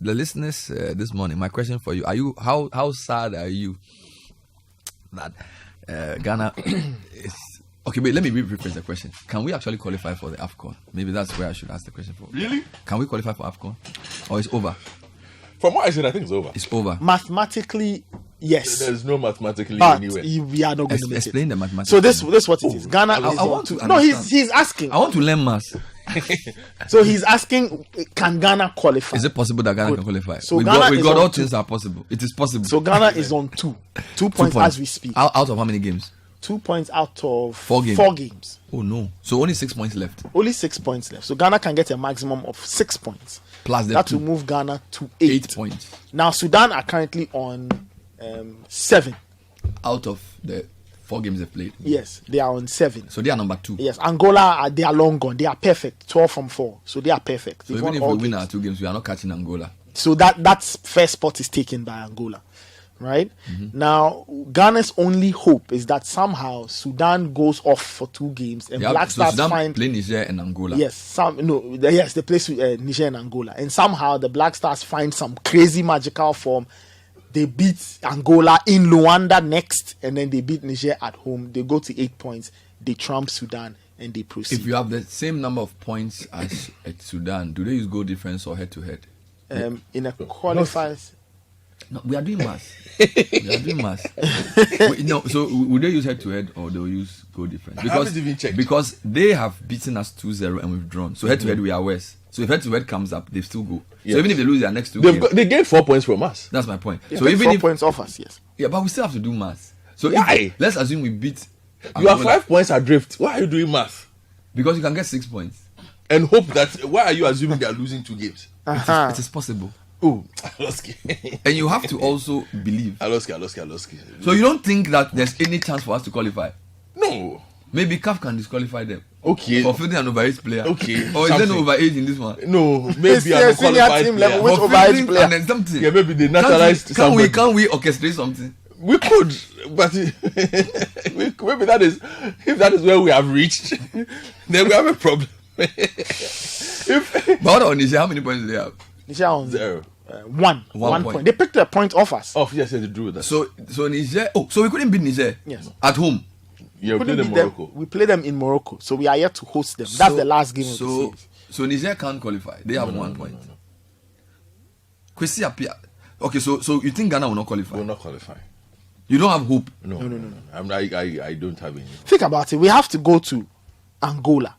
the listeners this morning, my question for you: how sad are you that Ghana is? Okay, but let me rephrase the question. Can we actually qualify for the AFCON? Maybe that's where I should ask the question for. Really? Can we qualify for AFCON? Or it's over? From what I said, I think it's over. It's over. Mathematically, yes. There's no mathematically But anywhere. we are not going to make Explain it. the mathematics. So this what it is. Ghana is I on want two. to No, understand. he's asking. I want to learn maths. So he's asking, can Ghana qualify? Is it possible that Ghana Good. can qualify? So with Ghana God, is all on things are possible. It is possible. So Ghana is on 2 points as we speak. Out of how many games? 2 points out of 4 games. 4 games. Oh no! So only 6 points left. Only 6 points left. So Ghana can get a maximum of 6 points. Plus the That 2. will move Ghana to 8 points Now Sudan are currently on 7. out of the 4 games they've played. Yes, they are on 7. So they are number 2. Yes, Angola they are long gone. They are perfect. 12 from 4. So they are perfect. So They've even won if all we win games. our 2 games, we are not catching Angola. So that's first spot is taken by Angola, right? Now Ghana's only hope is that somehow Sudan goes off for 2 games and Black so Stars Sudan find play Niger and Angola. they play Niger and Angola, and somehow the Black Stars find some crazy magical form. They beat Angola in Luanda next, and then they beat Niger at home. They go to 8 points. They trump Sudan and they proceed. If you have the same number of points as at Sudan, do they use goal difference or head to head? In a qualifiers. No, we are doing maths. So would they use head to head or they'll use goal difference? haven't even checked. Because they have beaten us 2-0 and we've drawn. So head to head we are worse. So if head to head comes up, they still go. Yes. So even if they lose their next 2 games, They gained 4 points from us. that's my point. They So take even 4 if points off us, yes. yeah, but we still have to do maths. So Why? let's assume we beat You are Angola, 5 points adrift. Why are you doing math? because you can get 6 points. And hope that. Why are you assuming they are losing 2 games? Uh-huh. It is possible. Oh, Aloski. And you have to also believe. Aloski. So you don't think that there's any chance for us to qualify? No. Maybe CAF can disqualify them. Okay. For fielding an overage player. Okay, Or is there no something. overage in this one? No, maybe It's an a senior unqualified team player. level. Which For overage fielding player? and then something. Yeah, maybe they naturalized Can we somebody. orchestrate something? We could, but maybe that is if that is where we have reached, then we have a problem. But what on Niger, how many points do they have? Niger on 0. 1 One point. point. They picked a point off us. Oh, yes, they drew with us. So Niger. Oh, so we couldn't beat Niger. Yes. At home. Yeah, we Couldn't played in beat them. Morocco. We play them in Morocco, so we are yet to host them. That's the last game of the series. So Niger can't qualify. They have 1 point. Kwesi Appiah. Okay, so you think Ghana will not qualify? We will not qualify. You don't have hope. No. I don't have any. Think about it. We have to go to Angola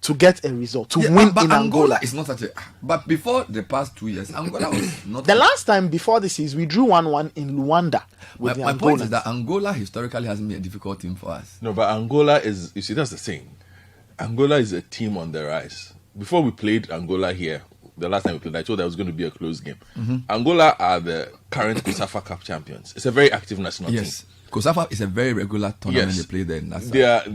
to get a result, to Yeah, win but in Angola Angola. is not such a. But before the past 2 years, Angola was not. The last time before this is we drew 1-1 in Luanda with my the point is Angolans. that Angola historically hasn't been a difficult team for us. No, but Angola is. You see, that's the thing. Angola is a team on the rise. Before we played Angola here, the last time we played, I told that it was going to be a close game. Angola are the current COSAFA Cup champions. It's a very active national Yes, team. COSAFA is a very regular tournament Yes. they play there. In that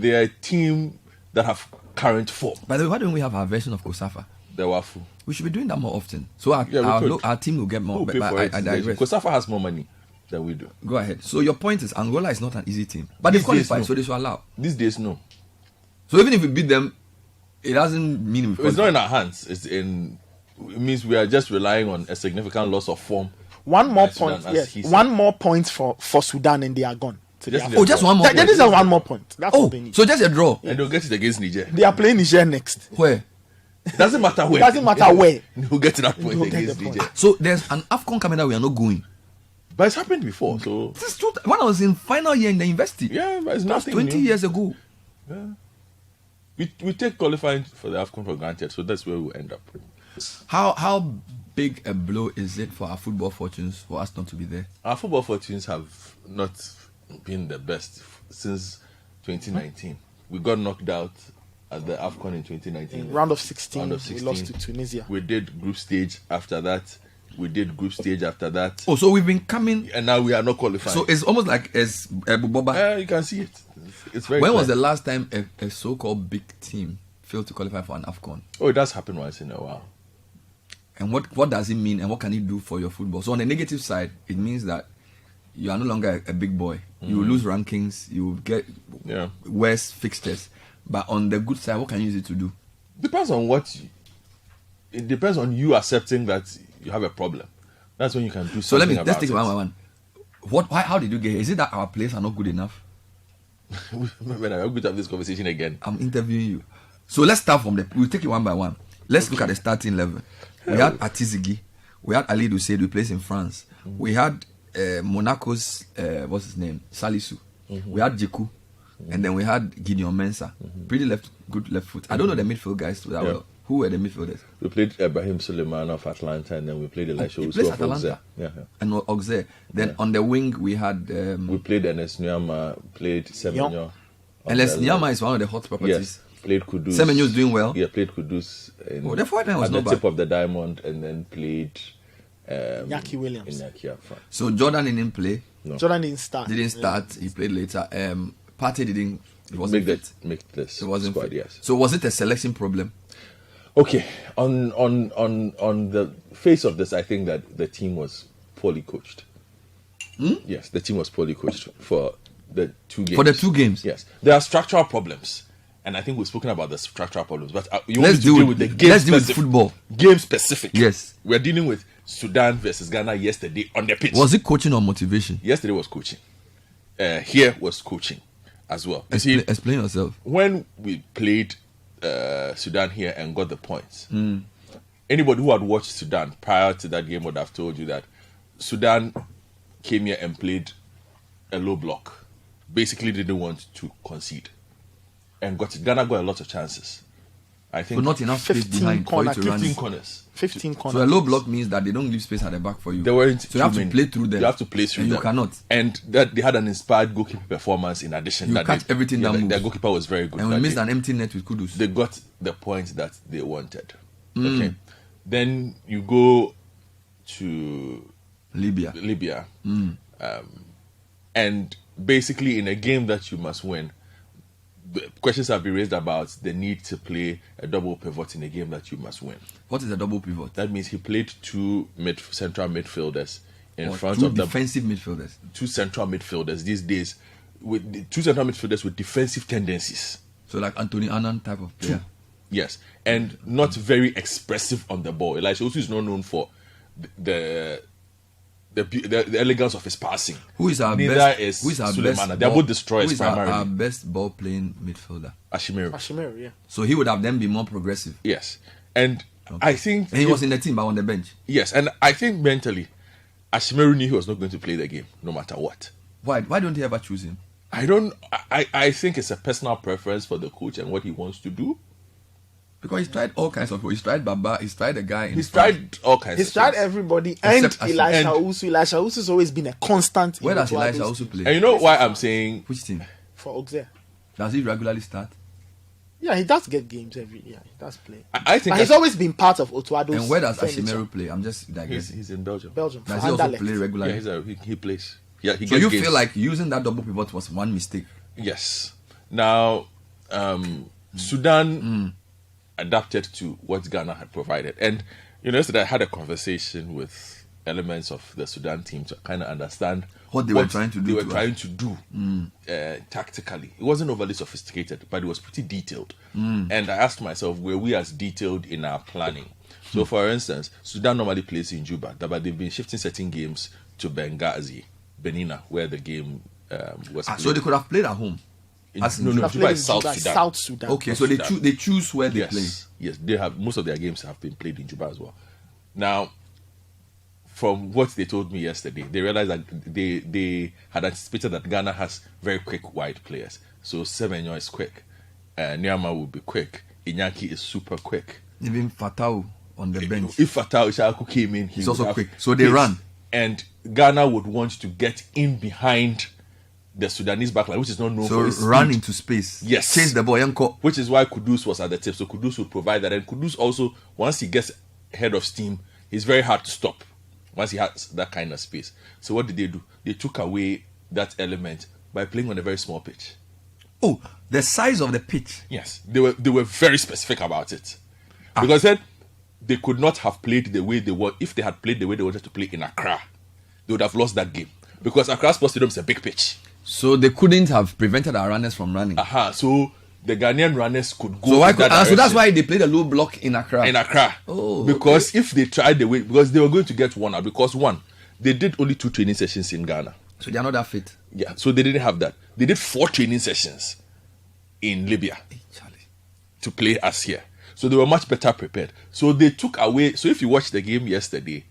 They are a team that have current form. By the way, why don't we have our version of COSAFA? The Wafu. We should be doing that more often. So Yeah, we could. our team will get more. Who But pay for it? I digress. COSAFA has more money than we do. Go ahead. So your point is Angola is not an easy team, but they These days, qualify, no. so they should allow. These days, no. So even if we beat them, it doesn't mean we It's not qualify. in our hands. It means we are just relying on a significant loss of form. One more By Sudan, point, as yes. he said. One more point for Sudan and they are gone. So Just they in are Oh, just one more. That point. is a one more point. That's all Oh, they need. so just a draw. And they'll get it against Niger. They are playing Niger next. Where? It doesn't matter where. Doesn't matter where. They'll get to that point They'll get against the point. Niger. So there's an AFCON coming that we are not going. But it's happened before, so This is true. When I was in final year in the university, yeah, but it's that's nothing 20 new. years ago. We take qualifying for the AFCON for granted, so that's where we'll end up. How big a blow is it for our football fortunes for us not to be there? Our football fortunes have not been the best since 2019. We got knocked out at the AFCON in 2019. In round of 16, Round of we 16. lost to Tunisia. We did group stage after that. We did group stage after that. Oh, so we've been coming. And now we are not qualifying. So it's almost like as Boba. You can see it. It's very When was clear. the last time a so-called big team failed to qualify for an AFCON? Oh, it does happen once in a while. And what does it mean and what can it do for your football? So on the negative side, it means that you are no longer a big boy. You will lose rankings. You will get worse fixtures. But on the good side, what can you use it to do? Depends on what it depends on you accepting that you have a problem. That's when you can do something So let's about take it one by one. How did you get here? Is it that our players are not good enough? When I'm going to have this conversation again. I'm interviewing you. So let's start from we'll take it one by one. Let's look at the starting 11. We had Atizigi. We had Ali Doucet, who plays in France. We had Monaco's, what's his name? Salisu. We had Jiku. And then we had Gideon Mensah. Pretty good left foot. I don't know the midfield guys that well. Who were the midfielders? We played Ibrahim Suleiman of Atlanta, and then we played Elisha Usu of Auxerre. And Auxerre. Then on the wing, we had... we played Ernest Nyama, played Semenyo. Ernest Nyama is one of the hot properties. Yes, played Kudus. Semenyo is doing well. Yeah, played Kudus. The forward line was at not the bad. tip of the diamond, and then played... Yaki Williams. So Jordan didn't play. No. Jordan didn't start. He played later. Partey didn't... It wasn't fit. Make this it wasn't squad, fit. yes. So was it a selection problem? Okay, on the face of this, I think that the team was poorly coached. Yes, the team was poorly coached for the 2 games. For the 2 games? Yes. There are structural problems, and I think we've spoken about the structural problems, but you let's want to deal with the game let's deal with specific. football. Game specific. Yes. We're dealing with Sudan versus Ghana yesterday on the pitch. Was it coaching or motivation? Yesterday was coaching. Here was coaching as well. Explain yourself. When we played Sudan here and got the points, anybody who had watched Sudan prior to that game would have told you that Sudan came here and played a low block, basically didn't want to concede, and Ghana got a lot of chances. I think but not enough space behind for you to run. 15 corners. 15 corners. So a low block means that they don't leave space at the back for you. There weren't so you have to play through them. You have to play through them. You cannot. And that they had an inspired goalkeeper performance in addition. You catch everything that moves. Their goalkeeper was very good. And we missed an empty net with Kudus. They got the points that they wanted. Okay. Then you go to Libya. And basically in a game that you must win, questions have been raised about the need to play a double pivot in a game that you must win. What is a double pivot? That means he played 2 central midfielders in front two of the defensive midfielders. 2 central midfielders these days, with the 2 central midfielders with defensive tendencies. So like Anthony Annan type of player. Yes, and not very expressive on the ball. Elisha Usu is not known for the elegance of his passing. Who is our Neither best? is Who is our Suleiman. best? They are both destroyers who is primarily. our best ball playing midfielder? Ashimeru, yeah. So he would have then been more progressive. Yes, and I think and he was in the team but on the bench. Yes, and I think mentally, Ashimeru knew he was not going to play the game no matter what. Why don't he ever choose him? I think it's a personal preference for the coach and what he wants to do. Because he's tried all kinds of. He's tried Baba. He's tried the guy. He's tried all kinds. He's tried everybody, and Elisha Usu. Elisha Usu has always been a constant. Where does Elisha Usu play? And you know why I'm saying which team? For Auxerre. Does he regularly start? Yeah, he does get games every year. He does play. I think he's always been part of Otuado's. And where does Ashimeru play? I'm just digressing. He's in Belgium. Does he also play regularly? Yeah, he plays. Yeah, he so gets you games. feel like using that double pivot was one mistake? Yes. Now, Sudan adapted to what Ghana had provided. And, yesterday I had a conversation with elements of the Sudan team to kind of understand what they were trying to do. Tactically. It wasn't overly sophisticated, but it was pretty detailed. And I asked myself, were we as detailed in our planning? So, for instance, Sudan normally plays in Juba, but they've been shifting certain games to Benghazi, Benina, where the game was played. So they could have played at home? No, Juba is South Sudan. Okay, so they choose where they play. Yes, they have. Most of their games have been played in Juba as well. Now, from what they told me yesterday, they realized that they had anticipated that Ghana has very quick wide players. So Semenyo is quick, Nyama will be quick, Iñaki is super quick. Even Fatau on the bench. If Fatau Ishaku came in, he's also quick. So they run. And Ghana would want to get in behind the Sudanese backline, which is not known for its speed. Run into space. Yes. Chase the ball. Which is why Kudus was at the tip. So Kudus would provide that. And Kudus also, once he gets head of steam, he's very hard to stop once he has that kind of space. So what did they do? They took away that element by playing on a very small pitch. Oh, the size of the pitch. Yes. They were very specific about it. Because then they could not have played the way they were. If they had played the way they wanted to play in Accra, they would have lost that game. Because Accra Sports Stadium is a big pitch. So they couldn't have prevented our runners from running. So the Ghanaian runners could go. So why? in that So that's direction. why they played a low block in Accra. In Accra. Oh, because if they tried the way, because they were going to get one out, because one, they did only 2 training sessions in Ghana. So they are not that fit. Yeah, so they didn't have that. They did 4 training sessions in Libya Hey, Charlie. to play us here. So they were much better prepared. So they took away. So if you watched the game yesterday,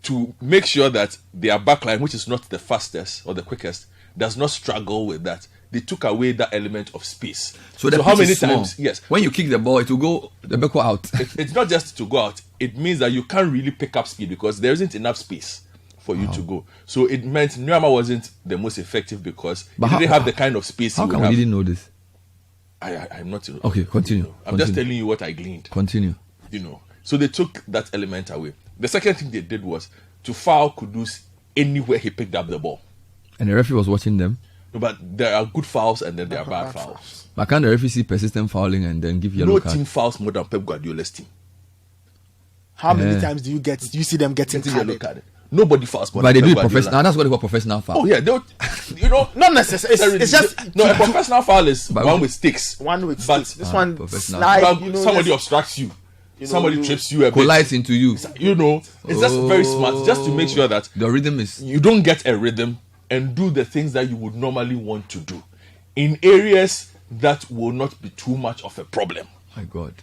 to make sure that their backline, which is not the fastest or the quickest, does not struggle with that, they took away that element of space. So the how pitch many is small. times? Yes. When you kick the ball, it will go the back out. It's not just to go out. It means that you can't really pick up speed because there isn't enough space for you to go. So it meant Nuama wasn't the most effective because But he how- didn't have the kind of space he How would come have. we didn't know this? I'm not. Okay, continue. I'm just Continue. telling you what I gleaned. Continue. So they took that element away. The second thing they did was to foul Kudus anywhere he picked up the ball. And the referee was watching them. But there are good fouls and then there are bad fouls. But can't the referee see persistent fouling and then give yellow No card? team fouls more than Pep Guardiola's team. How many Yeah. times do you see them getting Getting yellow carded? carded. Nobody fouls more But they than do Pep it Guardiola. professional. That's what they call professional foul. Oh yeah, Not necessarily. It's just no. A professional foul is But- one with sticks. one with But sticks. This one professional. slide. But somebody just- obstructs you. know, Somebody you- trips you a bit. Collides into you. It's just very smart, just to make sure that The rhythm is. you don't get a rhythm and do the things that you would normally want to do in areas that will not be too much of a problem. My God.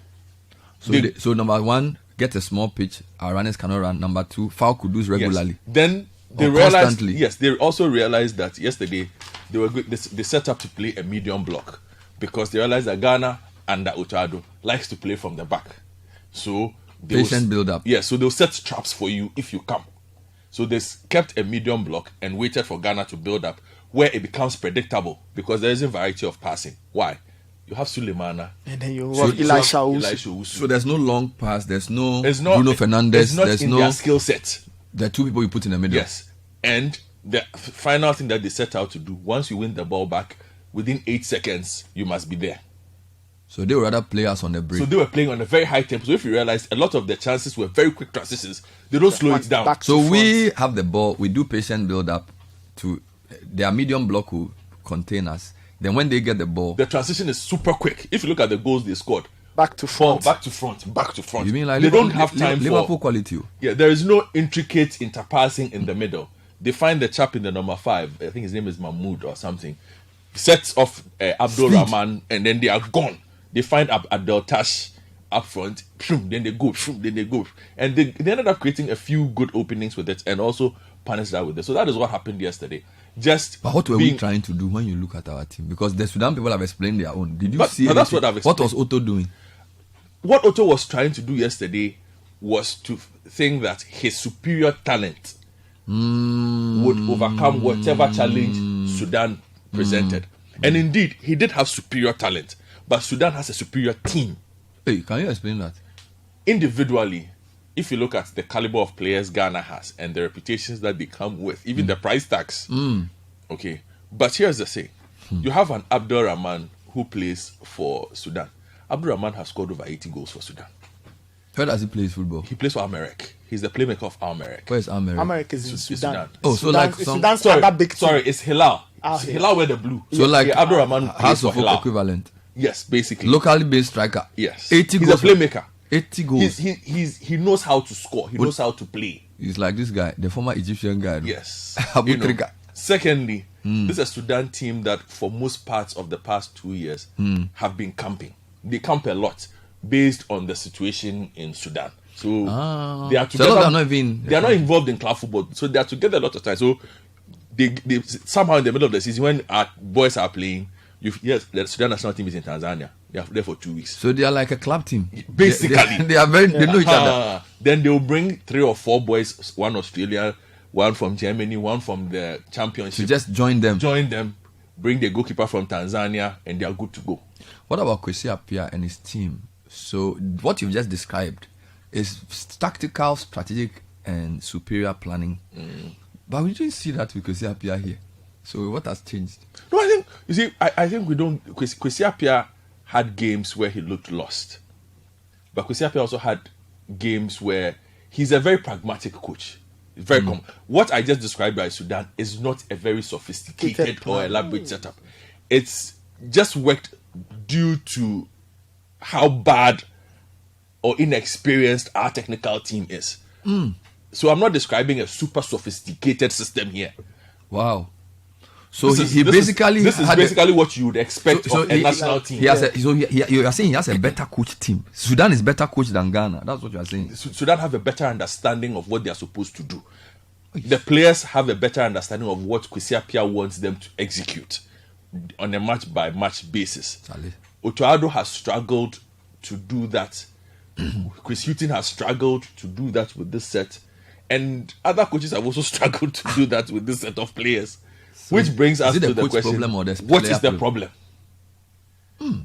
So, They- so number one, get a small pitch. Our runners cannot run. Number two, foul Kudus Yes. regularly. Then they Or realized. constantly. Yes, they also realized that yesterday they were good. They set up to play a medium block because they realized that Ghana under Otado likes to play from the back. So they Patient build-up. Yes, so they'll set traps for you if you come. So they kept a medium block and waited for Ghana to build up, where it becomes predictable because there isn't variety of passing. Why? You have Sulemana. and then you So- have Elisha Owusu. Elisha Owusu. So there's no long pass. There's no It's not Bruno Fernandes. It's not There's in no their skill set. the two people you put in the middle. Yes. And the final thing that they set out to do, once you win the ball back, within 8 seconds, you must be there. So they would rather play us on the break. So they were playing on a very high tempo. So if you realize, a lot of the chances were very quick transitions. They don't slow it down. back So to we have the ball. We do patient build up to their medium block will contain us. Then when they get the ball, The transition is super quick. If you look at the goals they scored, back to front. back to front, back to front. you mean like they Liverpool, don't have time Liverpool for. quality? Yeah, there is no intricate interpassing in the middle. They find the chap in the number 5. I think his name is Mahmoud or something. Sets off Abdul Rahman, and then they are gone. They find Abdel Tash up front. Then they go. Then they go. And they ended up creating a few good openings with it, and also punished that with it. So that is what happened yesterday. Just But what were being, we trying to do when you look at our team? Because the Sudan people have explained their own. Did you But- see? but that's anything? what I've What was Otto doing? What Otto was trying to do yesterday was to think that his superior talent would overcome whatever challenge Sudan presented. And indeed, he did have superior talent, but Sudan has a superior team. Hey, can you explain that? Individually, if you look at the caliber of players Ghana has and the reputations that they come with, even the price tags. Okay. But here's the thing. You have an Abdul Rahman who plays for Sudan. Abdul Rahman has scored over 80 goals for Sudan. Where does he play his football? He plays for Almeric. He's the playmaker of Almeric. Where is America? America is in It's Sudan. Sudan. Oh, so like It's some- Sudan's Sorry, other big team. sorry, it's Hilal. Ah, It's Hilal. Hilal with the blue. So like Abdul Rahman plays House for of Folk Hilal. equivalent. Yes, basically. Locally based striker. Yes. 80 He's goals. a playmaker. 80 goals. He knows how to score. He knows how to play. He's like this guy, the former Egyptian guy. no? Yes. Abu You know. Trika. Secondly, this is a Sudan team that for most parts of the past 2 years have been camping. They camp a lot based on the situation in Sudan. So they are So together. they're not even- they are not involved in club football. So they are together a lot of times. So they somehow in the middle of the season when our boys are playing, yes, the Sudan national team is in Tanzania. They are there for 2 weeks. So they are like a club team. Basically. They are very. They know each other. Then they'll bring 3 or 4 boys, one Australia, one from Germany, one from the championship. To just join them. Join them, bring the goalkeeper from Tanzania, and they are good to go. What about Kwesi Appiah and his team? So what you've just described is tactical, strategic, and superior planning. But we didn't see that with Kwesi Appiah here. So what has changed? No, I think you see. I think we don't. Kwesi Appiah had games where he looked lost, but Kwesi Appiah also had games where he's a very pragmatic coach. It's very common. What I just described by Sudan is not a very sophisticated or plan. elaborate setup. It's just worked due to how bad or inexperienced our technical team is. So I'm not describing a super sophisticated system here. Wow. So This he is basically basically what you would expect of a national team. You are saying he has a better coach team. Sudan is better coach than Ghana. That's what you are saying. Sudan have a better understanding of what they are supposed to do. The players have a better understanding of what Kwesi Appiah wants them to execute on a match by match basis. Ochoado has struggled to do that. Chris Hughton has struggled to do that with this set, and other coaches have also struggled to do that with this set of players. So which brings us to the question: what is the problem?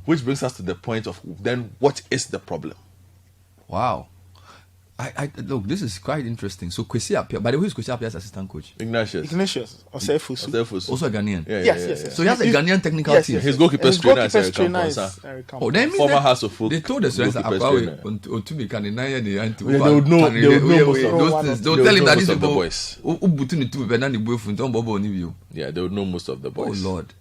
Which brings us to the point of then what is the problem? Wow. I look, this is quite interesting. So Kwesi Appiah, by the way, who's Kwesi Appiah's assistant coach? Ignatius Osefusu. Also a Ghanaian. Yes. So he has a Ghanaian technical team. His goalkeeper's trainer is Eric Campos. Oh, then former House of Folk. They told us that They would know tell him that most these of the people boys. Yeah, they would know most of the Oh boys. Lord.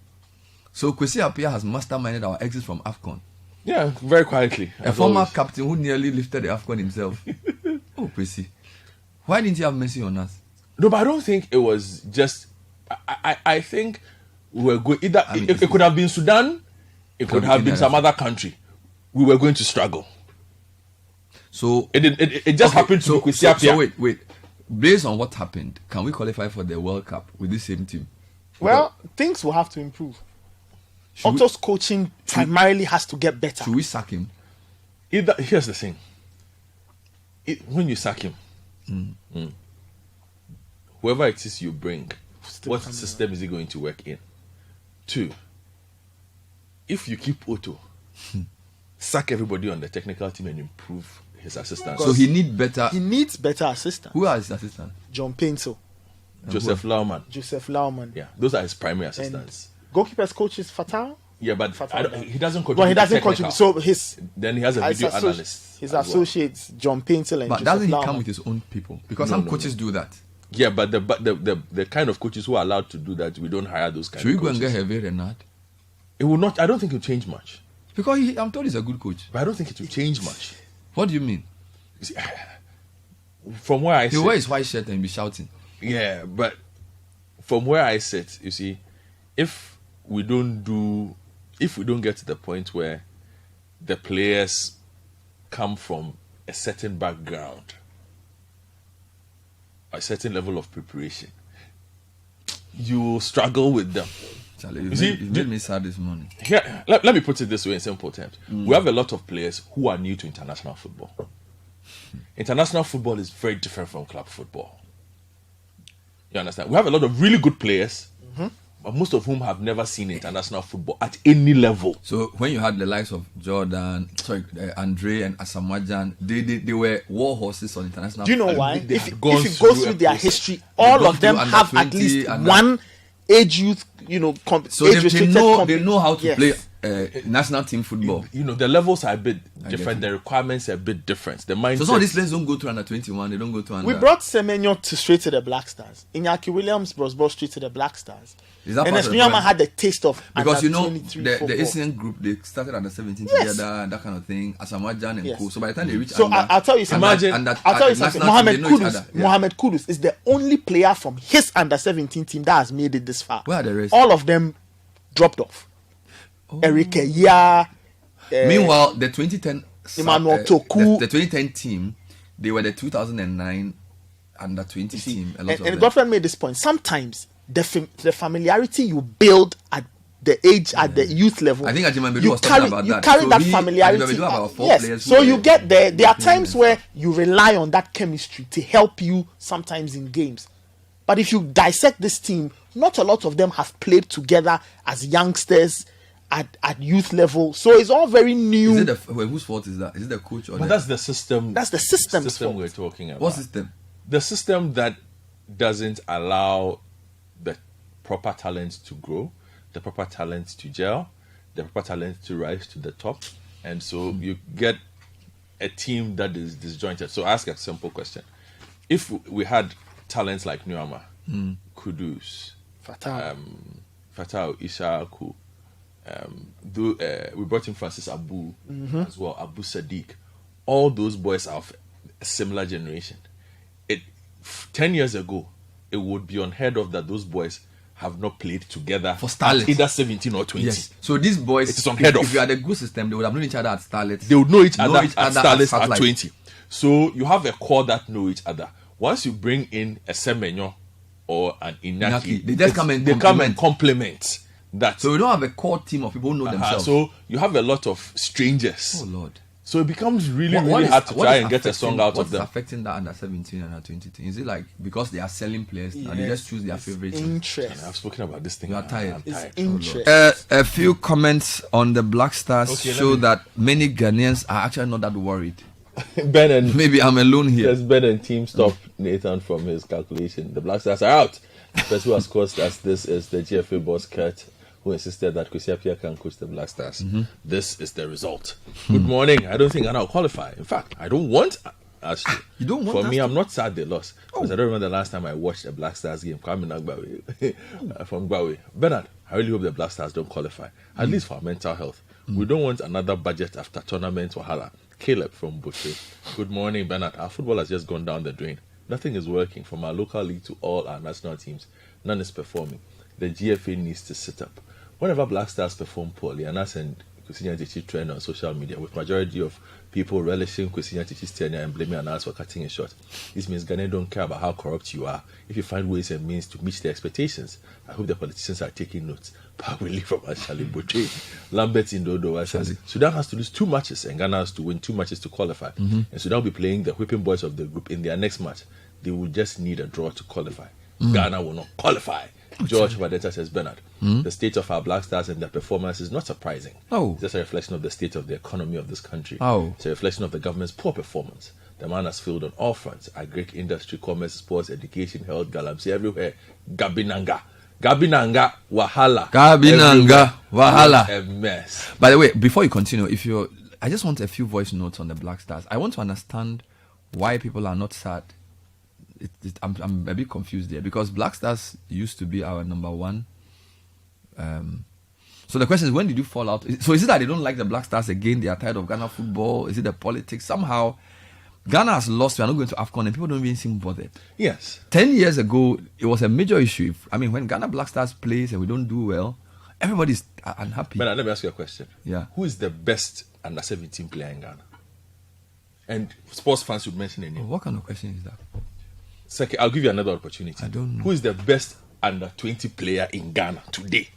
So Kwesi Appiah has masterminded our exit from AFCON. Yeah, very quietly. A former captain who nearly lifted the AFCON himself. Oh, Kwesi. Why didn't you have mercy on us? No, but I don't think it was just. I think we were going. Either it could have been Sudan, it could have been some other country. We were going to struggle. So it just happened to be Kwesi Appiah. So wait. Based on what happened, can we qualify for the World Cup with this same team? Well, things will have to improve. Otto's coaching primarily has to get better. Should we sack him? Here's the thing. When you sack him, whoever it is you bring, what system is he going to work in? 2, if you keep Otto, sack everybody on the technical team and improve his assistants. So he needs better assistants. Who are his assistants? John Painter, Joseph Lauman. Yeah, those are his primary assistants. Goalkeeper's coach is Fatal. Yeah, but he doesn't contribute. Well, he doesn't contribute. So then he has a video analyst. His associates, John Painter and but Joseph doesn't he Lauman. come with his own people? Because some coaches do that. Yeah, but the kind of coaches who are allowed to do that, we don't hire those kind Should of coaches. Should we go and get Hervé Renard? It will not. I don't think it will change much. Because I'm told he's a good coach. But I don't think it will change much. What do you mean? You see, from where I sit, he wears his white shirt and be shouting. Yeah, but from where I sit, you see, if we don't get to the point where the players come from a certain background, a certain level of preparation, you will struggle with them. Charlie, you made me sad this morning. Here, let me put it this way in simple terms. We have a lot of players who are new to international football. International football is very different from club football. You understand? We have a lot of really good players, but most of whom have never seen international football at any level. So when you had the likes of Jordan, Andre and Asamoah, they were war horses on international. Do you know football. why? If you go through their history, all of them have at least one age youth, so they know how to play national team football. The levels are a bit different. The requirements are a bit different. The mindset. So some of these players don't go to under 21. They don't go to under. We brought Semenyo straight to the Black Stars. Iñaki Williams was brought straight to the Black Stars. Is that and Espanyama had the taste of because the Asian group, they started under 17 together, that kind of thing. Asamoah and Co. So by the time they reach I'll tell you something. Mohamed Kudus is the only player from his under 17 team that has made it this far. Where are the rest? All of them dropped off. Eric Eya. Meanwhile, the 2010 Emmanuel Toku, the 2010 team, they were the 2009 under 20 team. And Godfrey made this point. Sometimes the familiarity you build at the age, at the youth level, I think Ajimabedu was talking about that. You carry that familiarity. Yes. So you get there. There are times where you rely on that chemistry to help you sometimes in games. But if you dissect this team, not a lot of them have played together as youngsters at youth level. So it's all very new. Is it whose fault is that? Is it the coach or that's the system? That's the system's fault. We're talking about. What system? The system that doesn't allow the proper talent to grow, the proper talent to gel, the proper talent to rise to the top. And so you get a team that is disjointed. So ask a simple question. If we had talents like Nuama, Kudus, Fatal, Ishaku, We brought in Francis Abu as well, Abu Sadiq. All those boys are of a similar generation. 10 years ago, it would be unheard of that those boys have not played together for Starlet, either 17 or 20. Yes. So these boys, it is unheard of. If you had a good system, they would have known each other at Starlet. They would know each other at Starlet at 20. So you have a core that know each other. Once you bring in a Semenyo or an Inaki, they just come and complement that. So we don't have a core team of people who know themselves. So you have a lot of strangers. Oh Lord. So it becomes really hard to try and get a song out of them. What's affecting that under 17 and under 20 thing? Is it like because they are selling players and they just choose their favorite team? Interest. I've spoken about this thing. You are tired. I'm tired. Interest. A few comments on the Black Stars show that many Ghanaians are actually not that worried. Ben and maybe I'm alone here. Yes, Ben and team stop Nathan from his calculation. The Black Stars are out. The person who has caused us this is the GFA boss Kurt, who insisted that Kwesi Appiah can coach the Black Stars. This is the result. Good morning. I don't think Ghana will qualify. In fact, I don't want us to. You don't want For us me, to? I'm not sad they lost. Because I don't remember the last time I watched a Black Stars game. Kwame Nagbawe from Gbawe. Bernard, I really hope the Black Stars don't qualify. At least for our mental health. We don't want another budget after tournament wahala. Caleb from Butcher. Good morning, Bernard. Our football has just gone down the drain. Nothing is working from our local league to all our national teams. None is performing. The GFA needs to sit up. Whenever Black Stars perform poorly, Anas and Kwesi Nyantakyi trend on social media, with majority of people relishing Kwesi Nyantakyi's tenure and blaming Anas for cutting it short. This means Ghanaians don't care about how corrupt you are. If you find ways and means to meet their expectations, I hope the politicians are taking notes. We leave from Ashali Butcher. Lambert Indodo says Sudan has to lose 2 matches and Ghana has to win 2 matches to qualify. And Sudan will be playing the whipping boys of the group in their next match. They will just need a draw to qualify. Ghana will not qualify. George Vadeta says, Bernard, the state of our Black Stars and their performance is not surprising. It's just a reflection of the state of the economy of this country. It's a reflection of the government's poor performance. The man has failed on all fronts: agri, industry, commerce, sports, education, health, galamsey, everywhere. Gabinanga, wahala. Gabinanga, wahala. A mess. By the way, before you continue, I just want a few voice notes on the Black Stars. I want to understand why people are not sad. I'm a bit confused there because Black Stars used to be our number one. So the question is, when did you fall out? So is it that they don't like the Black Stars again? They are tired of Ghana football? Is it the politics? Somehow, Ghana has lost. We are not going to AFCON and people don't even seem bothered. Yes. 10 years ago, it was a major issue. When Ghana Black Stars plays and we don't do well, everybody's unhappy. But let me ask you a question. Yeah. Who is the best under 17 player in Ghana? And sports fans would mention a name. What kind of question is that? Second, I'll give you another opportunity. I don't know. Who is the best under 20 player in Ghana today?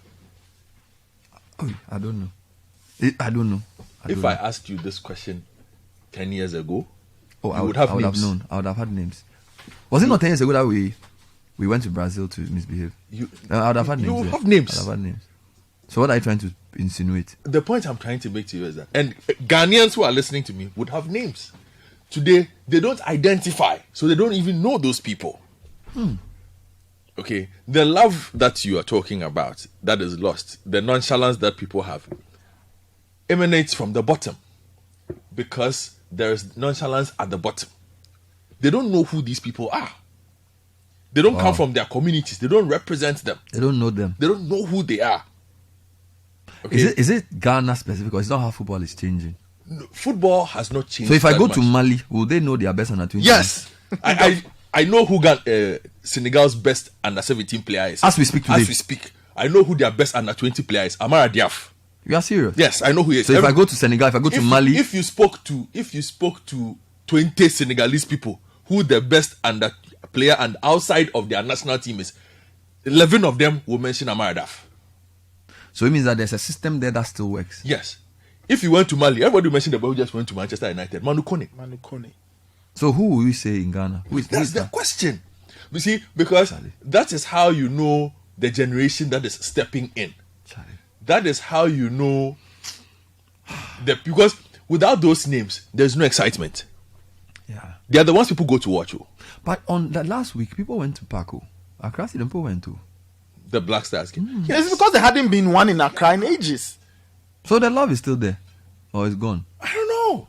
Oh, I don't know. I don't know. If I asked you this question 10 years ago, I would have names. Have known. I would have had names. Was it not 10 years ago that we went to Brazil to misbehave? I would have had names. You would have names. I would have had names. So what are you trying to insinuate? The point I'm trying to make to you is that, and Ghanaians who are listening to me would have names. Today, they don't identify, so they don't even know those people. Okay, the love that you are talking about that is lost, the nonchalance that people have, emanates from the bottom because there is nonchalance at the bottom. They don't know who these people are. They don't come from their communities. They don't represent them. They don't know them. They don't know who they are. Okay? Is it Ghana specific or is not how football is changing? No, football has not changed. So if I go much. to Mali, will they know their best under 20? Yes. I know who Senegal's best under 17 player is. As we speak today. As we speak. I know who their best under 20 player is. Amara Diaf. You are serious? Yes, I know who he is. So if I go to Senegal, if I go to Mali, if you spoke to 20 Senegalese people who the best under player and outside of their national team is, 11 of them will mention Amara Diaf. So it means that there's a system there that still works. Yes. If you went to Mali, everybody mentioned the boy who just went to Manchester United, Manu Kone. So who will you say in Ghana? That's the question. You see, because that is how you know the generation that is stepping in. That is how you know because without those names, there's no excitement. Yeah. They are the ones people go to watch. But on that last week, people went to Paco. Accra people went to the Black Stars game. Yes, it's because there hadn't been one in Accra in ages. So the love is still there, or it's gone? I don't know.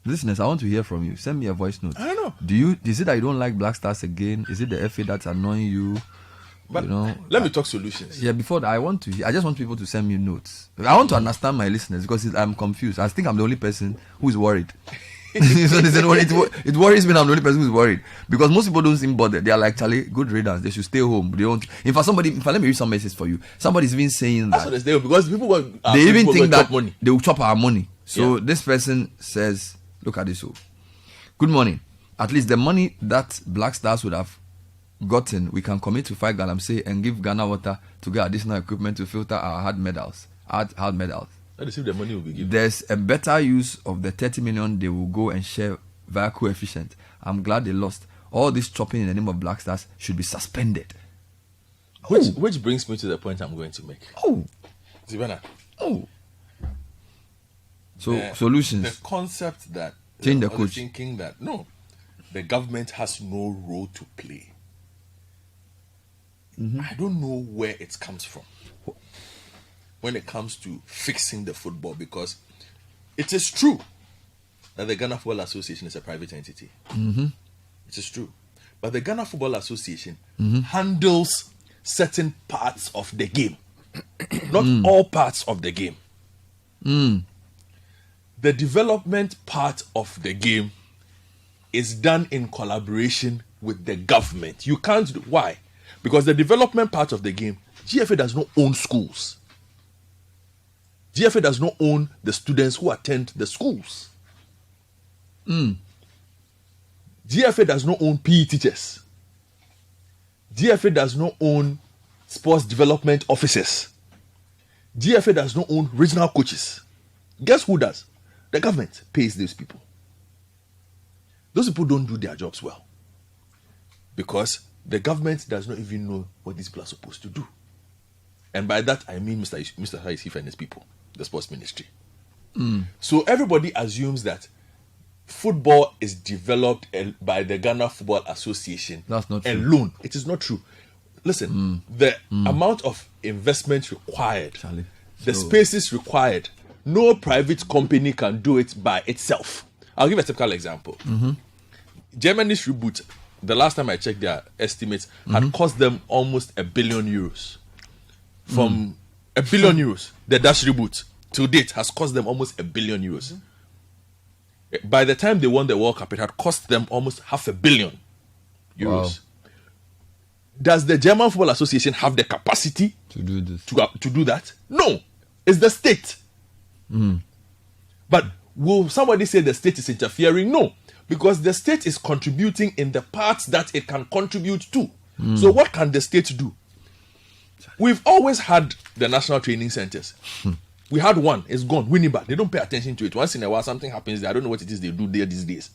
Listeners, I want to hear from you. Send me a voice note. I don't know. Is it that you don't like Black Stars again? Is it the FA that's annoying you? But you know, let me talk solutions. Yeah, before that, I just want people to send me notes. I want to understand my listeners because I'm confused. I think I'm the only person who is worried. So it worries me. I'm the only person who's worried because most people don't seem bothered. They are like, Charlie, good riddance. They should stay home. They don't. In fact, let me read some message for you. Somebody's even saying That's that what they stay home because people they even think that money. they will chop our money. So Yeah. this person says, look at this. So, good morning. At least the money that Black Stars would have gotten, we can commit to fight Galamsey and give Ghana Water to get additional equipment to filter our hard medals. Let us see if the money will be given. There's a better use of the 30 million they will go and share via coefficient. I'm glad they lost. All this chopping in the name of Black Stars should be suspended. Which brings me to the point I'm going to make. Oh. Zibana. Oh. So, solutions. The concept that... Change the or coach. Thinking that, no, the government has no role to play. I don't know where it comes from when it comes to fixing the football, because it is true that the Ghana Football Association is a private entity. It is true. But the Ghana Football Association handles certain parts of the game, not all parts of the game. The development part of the game is done in collaboration with the government. You can't do... Why? Because the development part of the game, GFA does not own schools. GFA does not own the students who attend the schools. GFA does not own PE teachers. GFA does not own sports development officers. GFA does not own regional coaches. Guess who does? The government pays these people. Those people don't do their jobs well because the government does not even know what these people are supposed to do. And by that, I mean Mr. Haisif and his people, the sports ministry. So everybody assumes that football is developed by the Ghana Football Association. That's not true. Alone. It is not true. Listen, the amount of investment required, Charlie, the spaces required, no private company can do it by itself. I'll give a typical example. Germany's reboot, the last time I checked their estimates, had cost them almost €1 billion. From €1 billion, the Dutch reboot to date has cost them almost €1 billion. By the time they won the World Cup, it had cost them almost €500 million. Wow. Does the German Football Association have the capacity to do this? To do that? No, it's the state. But will somebody say the state is interfering? No, because the state is contributing in the parts that it can contribute to. So what can the state do? We've always had the national training centers. We had one, it's gone, Winneba. They don't pay attention to it. Once in a while, something happens there. I don't know what it is they do there these days.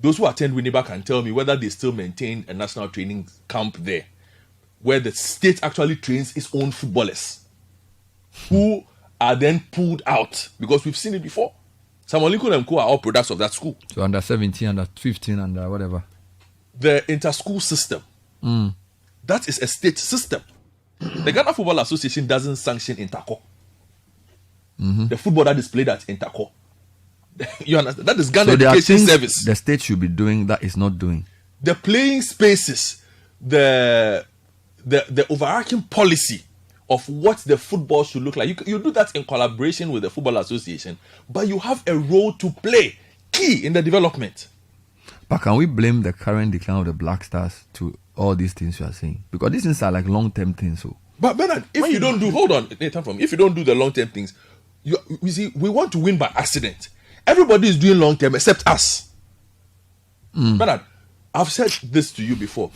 Those who attend Winneba can tell me whether they still maintain a national training camp there, where the state actually trains its own footballers, who are then pulled out, because we've seen it before. Samoliko and Co are all products of that school. So under 17, under 15, under whatever. The inter-school system, that is a state system. The Ghana Football Association doesn't sanction Interco. The football that is played at Interco. You understand? That is Ghana So there are Education things Service. the state should be doing that is not doing. The playing spaces, the overarching policy of what the football should look like. You do that in collaboration with the Football Association, but you have a role to play, key in the development. But can we blame the current decline of the Black Stars to all these things you are saying? Because these things are like long-term things. So, but Bernard, if you don't do, hold on, Nathan, if you don't do the long-term things, you see, we want to win by accident. Everybody is doing long-term except us. Bernard, I've said this to you before.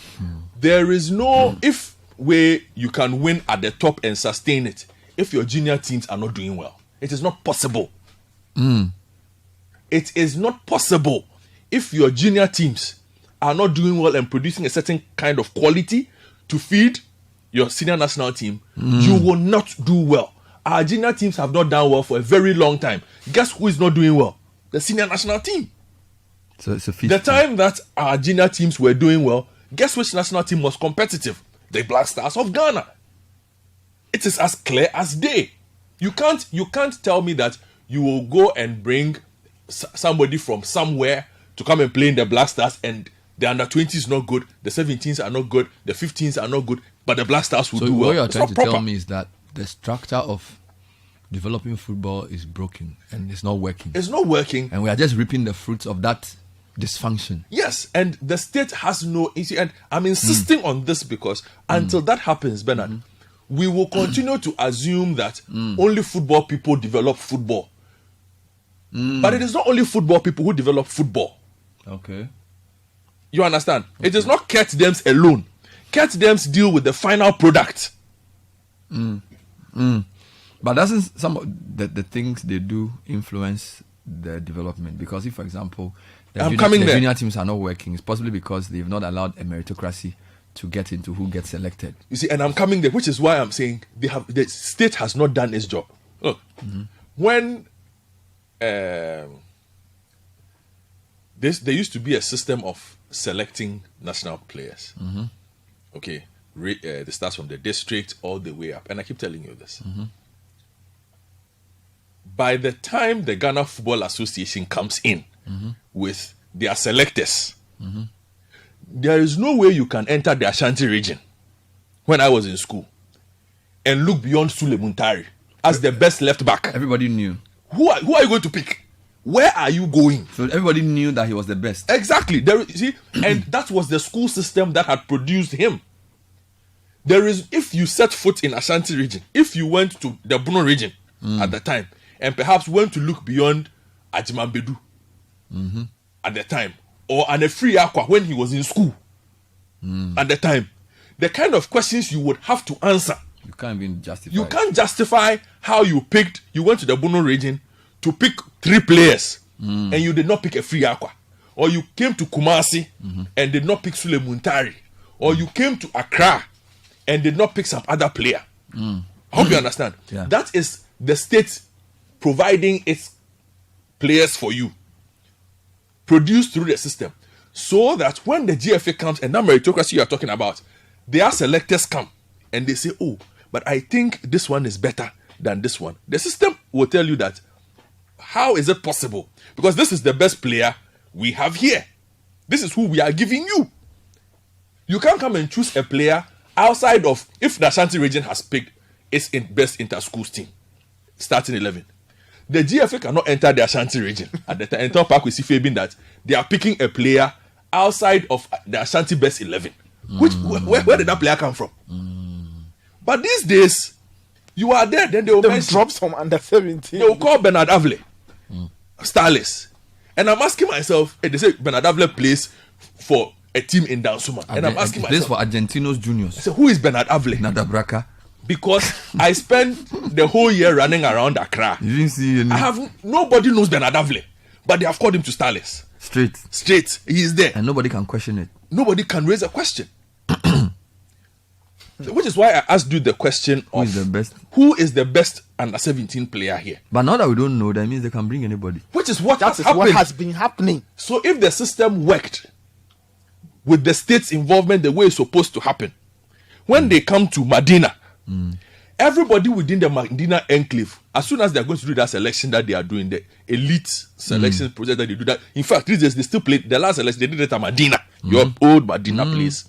There is no if way you can win at the top and sustain it if your junior teams are not doing well. It is not possible. It is not possible if your junior teams are not doing well and producing a certain kind of quality to feed your senior national team. You will not do well. Our junior teams have not done well for a very long time. Guess who is not doing well? The senior national team. so it's a The time that our junior teams were doing well, guess which national team was competitive? The Black Stars of Ghana. It is as clear as day. You can't tell me that you will go and bring somebody from somewhere to come and play in the Black Stars and The under-20s is not good. The 17s are not good. The 15s are not good. But the Black Stars will So do well. what you're It's trying not to proper. tell me is that the structure of developing football is broken and it's not working. It's not working. And we are just reaping the fruits of that dysfunction. Yes, and the state has no issue. And I'm insisting on this because until that happens, Bernard, we will continue to assume that only football people develop football. But it is not only football people who develop football. Okay. You understand? It is not Kurt Dems alone. Kurt Dems deal with the final product. But doesn't some of the things they do influence the development? Because if, for example, the junior teams are not working, it's possibly because they've not allowed a meritocracy to get into who gets selected. You see, and I'm coming there, which is why I'm saying the state has not done its job. Look, when there used to be a system of selecting national players. Okay, it starts from the district all the way up, and I keep telling you this. By the time the Ghana Football Association comes in with their selectors, there is no way you can enter the Ashanti region when I was in school and look beyond Sule Muntari as the best left back. Everybody knew. Who are you going to pick? Where are you going? So everybody knew that he was the best. Exactly. And that was the school system that had produced him. If you set foot in Ashanti region, if you went to the Bruno region at the time, and perhaps went to look beyond Ajimambedu at the time, or Anefri Akwa when he was in school at the time, the kind of questions you would have to answer. You can't even justify. You can't justify how you went to the Bruno region to pick 3 players and you did not pick a free Aqua. Or you came to Kumasi and did not pick Sule Muntari. Or you came to Accra and did not pick some other player. I hope you understand. Yeah. That is the state providing its players for you, produced through the system, so that when the GFA comes and that meritocracy you are talking about, their selectors come and they say, oh, but I think this one is better than this one. The system will tell you that. How is it possible? Because this is the best player we have here. This is who we are giving you. You can't come and choose a player outside of, if the Ashanti region has picked its best inter-schools team, starting 11. The GFA cannot enter the Ashanti region at the time and tell Park with Fabin that they are picking a player outside of the Ashanti best 11. Where did that player come from? But these days, you are there, then they will drop some under 17. They will call Bernard Avle starless. And I'm asking myself, they say Bernard Avle plays for a team in Dansuma. And I'm asking plays myself, for Argentinos Juniors. I say, who is Bernard Avle? Nadabraka. Because I spent the whole year running around Accra. You didn't see any. Nobody knows Bernard Avle, but they have called him to starless. Straight. He is there. And nobody can question it. Nobody can raise a question. Which is why I asked you the question Who is the best? Who is the best under 17 player here? But now that we don't know, that means they can bring anybody. Which is what That is what has been happening. So if the system worked with the state's involvement the way it's supposed to happen, when they come to Medina, everybody within the Medina enclave, as soon as they're going to do that selection that they are doing, the elite selection process that they do that. In fact, these days they still play the last selection, they did it at Medina, your old Medina place.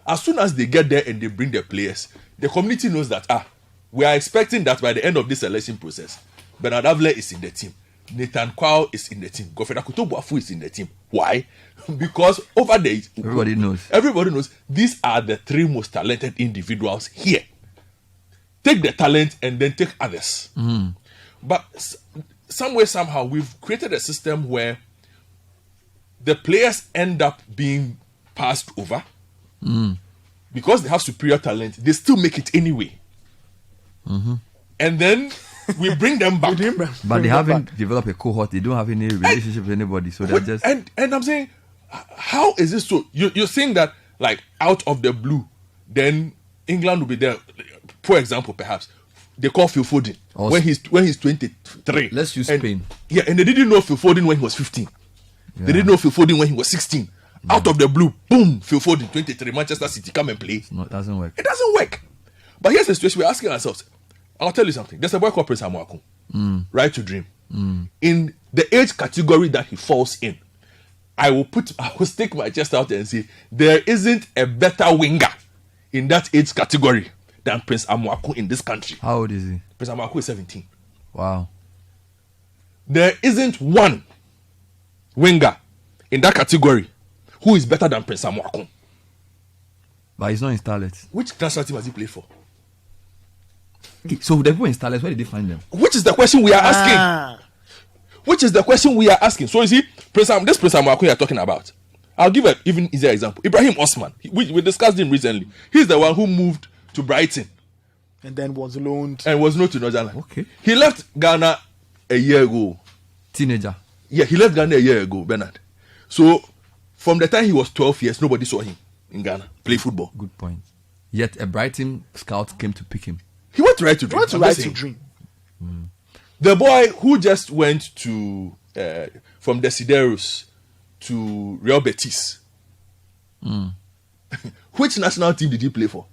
As soon as they get there and they bring their players, the community knows that, we are expecting that by the end of this selection process, Bernard Avle is in the team. Nathan Kwao is in the team. Godfrey Kutobuafu is in the team. Why? Because over there, Everybody knows. These are the 3 most talented individuals here. Take the talent and then take others. But some way, somehow, we've created a system where the players end up being passed over. Because they have superior talent, they still make it anyway. And then we bring them back. But they haven't developed a cohort. They don't have any relationship with anybody. So they're just... And I'm saying, how is this so? You're saying that, like, out of the blue, then England will be there. For example, perhaps, they call Phil Foden when he's 23. Let's use Spain. Yeah, and they didn't know Phil Foden when he was 15. Yeah. They didn't know Phil Foden when he was 16. Out of the blue, boom, Phil Foden, 23, Manchester City, come and play. It doesn't work. It doesn't work. But here's the situation we're asking ourselves. I'll tell you something. There's a boy called Prince Amwaku, Right to Dream. In the age category that he falls in, I will stick my chest out and say there isn't a better winger in that age category than Prince Amoako in this country. How old is he? Prince Amoako is 17. Wow. There isn't one winger in that category who is better than Prince Amoako. But he's not in Starlets. Which national team has he played for? So the people in Starlets, where did they find them? Which is the question we are asking. Which is the question we are asking. So you see, this Prince Amoako you are talking about. I'll give an even easier example. Ibrahim Osman. We discussed him recently. He's the one who moved to Brighton. And then was loaned. And was loaned to Northern Ireland. Okay. He left Ghana a year ago. Teenager. Yeah, he left Ghana a year ago, Bernard. So from the time he was 12 years, nobody saw him in Ghana play football. Good point. Yet a Brighton scout came to pick him. He went to Right to Dream. The boy who just went to from Desideros to Real Betis. Which national team did he play for?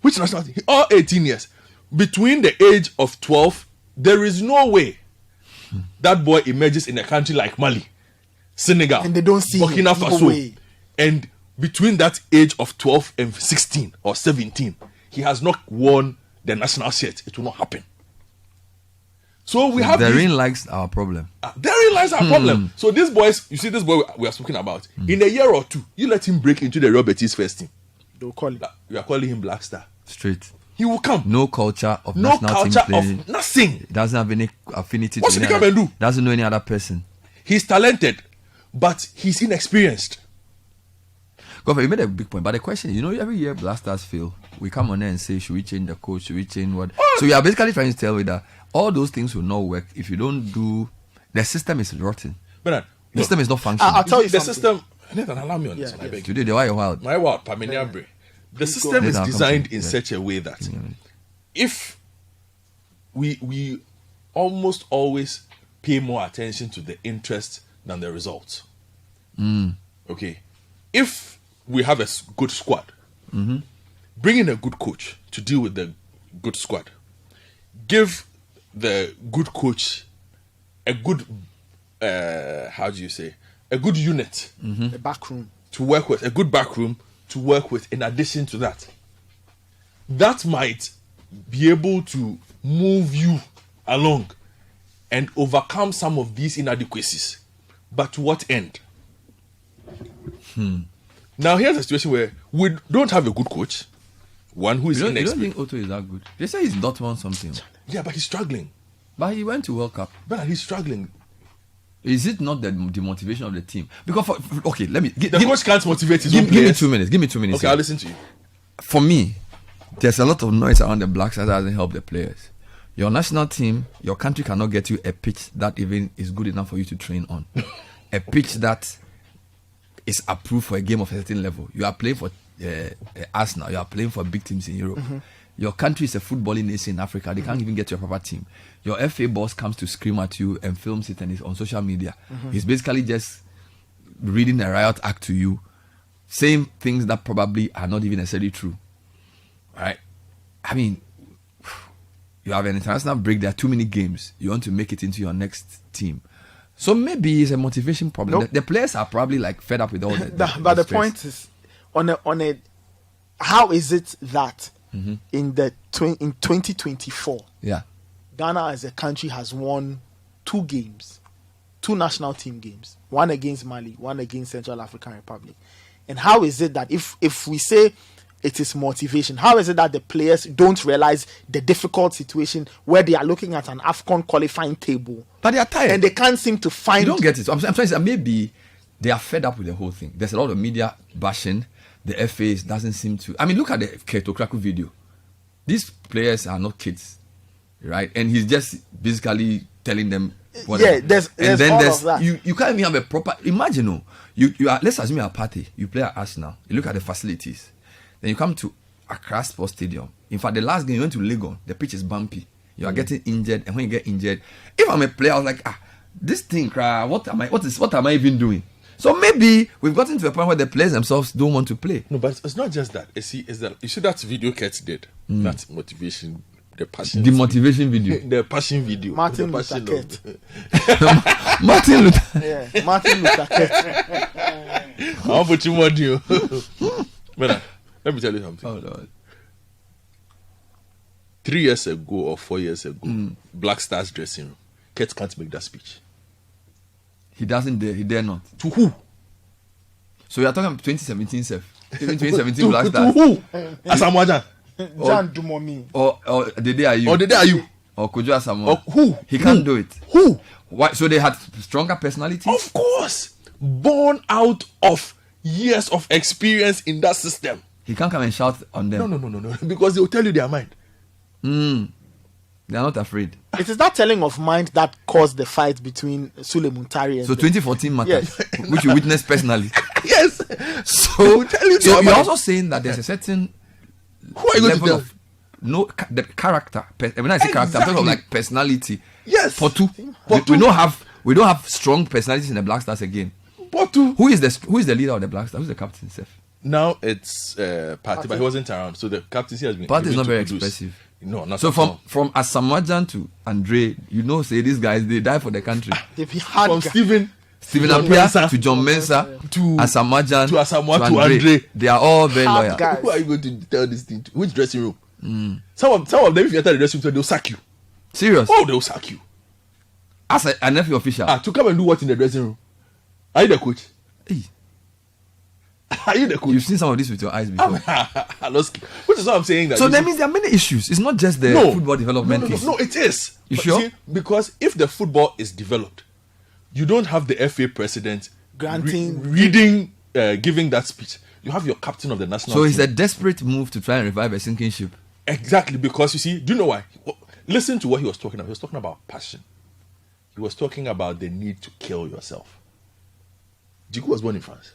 Which national team? All 18 years. Between the age of 12, there is no way that boy emerges in a country like Mali, Senegal, and they don't see Burkina him. Faso. And between that age of 12 and 16 or 17, he has not won the national shirt. It will not happen. So we have therein lies our problem. Therein lies our problem. So these boys, you see this boy we are speaking about, in a year or two, you let him break into the Real Betis first team. They'll call him. We are calling him Black Star. Straight. He will come. No culture of No national culture team playing. of nothing. He doesn't have any affinity What's to he any come other, and do? doesn't know any other person. He's talented, but he's inexperienced. Governor, you made a big point, but the question is, every year Blasters fail. We come on there and say, should we change the coach? Should we change what? So we are basically trying to tell you that all those things will not work if you don't do. The system is rotten. Bernard, the system is not functioning. I'll tell you the something. system. Nathan, allow me on this. I beg you. Today, why you wild? My word, Pamania Bre. The system is Nathan, designed in yeah. such a way that if we almost always pay more attention to the interest than the results. Okay, if we have a good squad, bring in a good coach to deal with the good squad. Give the good coach a good, how do you say, a good unit, The back room to work with, a good back room to work with. In addition to that, that might be able to move you along and overcome some of these inadequacies. But to what end? Now here's a situation where we don't have a good coach, one who is You don't inexperienced. think Otto is that good? They say he's not won something. Yeah, but he's struggling. But he went to World Cup. But he's struggling. Is it not the motivation of the team? Because, okay, let me... The coach can't motivate his own Give me players. 2 minutes. Give me 2 minutes. Okay, here. I'll listen to you. For me, there's a lot of noise around the Black Stars that doesn't help the players. Your national team, your country cannot get you a pitch that even is good enough for you to train on. A pitch that is approved for a game of a certain level. You are playing for Arsenal. You are playing for big teams in Europe. Your country is a footballing nation in Africa. They can't even get to a proper team. Your FA boss comes to scream at you and films it and it's on social media. He's basically just reading a riot act to you, saying things that probably are not even necessarily true. Right? I mean, you have an international break. There are too many games. You want to make it into your next team. So maybe it's a motivation problem. Nope. The players are probably like fed up with all that. But the point is, on a how is it that in 2024, yeah, Ghana as a country has won 2 games, 2 national team games, one against Mali, one against Central African Republic. And how is it that if we say it is motivation, how is it that the players don't realize the difficult situation where they are looking at an AFCON qualifying table, but they are tired and they can't seem to find... You don't get it. I'm trying to say maybe they are fed up with the whole thing. There's a lot of media bashing. The FA doesn't seem to... I mean, look at the Keto Kraku video. These players are not kids, right? And he's just basically telling them whatever. Yeah, there's all of that. You can't even have a proper... Imagine, you are, let's assume you're a party. You play at Arsenal. You look at the facilities. Then you come to Accra Sports Stadium. In fact, the last game you went to Legon, the pitch is bumpy. You are getting injured, and when you get injured, if I'm a player, I was like, this thing, what am I even doing? So maybe we've gotten to a point where the players themselves don't want to play. No, but it's not just that. You see that video Kets did, that motivation The passion. The motivation video. The passion video. Martin The Luther passion King. Martin Luther. Yeah, Martin Luther King. I'll put you on you. But let me tell you something. Oh Lord. 3 years ago or 4 years ago, Black Stars dressing room, Kurt can't make that speech. He doesn't dare. He dare not. To who? So we are talking 2017 self. Even 2017 To Black Stars. who? Asamoah John Dumomi. Or the day are you? or the day are you? Or Kojo Asamoah. Or who? He can't Who? do it. Who? Why? So they had stronger personalities. Of course, born out of years of experience in that system. He can't come and shout on them. No, because they will tell you their mind. They are not afraid. It is that telling of mind that caused the fight between Sule Muntari and So 2014 matters, Yes. which you witnessed personally. Yes. So, tell you so their you're mind. also saying that there's a certain Who are you going to level tell? of the character. When I say character, I'm talking of Exactly. like personality. Yes. For two, we don't have strong personalities in the Black Stars again. Portu. Who is the leader of the Black Stars? Who's the captain, Seth? Now it's Party, but he wasn't around, so the captaincy has been. Party is given not to very Kudus. expressive. No, not So at all. from Asamoah to Andre, say these guys they die for the country. If he had From Stephen Stephen John Appiah Mensah to John Mensah to Asamoah to Asamoah to Andre. They are all very Hard loyal. guy. Who are you going to tell this thing to? Which dressing room? Some of them, if you enter the dressing room, they'll sack you. Serious. Oh, they'll sack you. As a nephew official. To come and do what in the dressing room? Are you the coach? Hey, Are you the coach? you've seen some of this with your eyes before. Which is what I'm saying. That So you that see- means there are many issues. It's not just the football development piece. No, it is. You But sure? see, because if the football is developed, you don't have the FA president Granting- reading, giving that speech. You have your captain of the national So team. it's a desperate move to try and revive a sinking ship. Exactly, because you see, do you know why? Listen to what he was talking about. He was talking about passion. He was talking about the need to kill yourself. Jiku was born in France.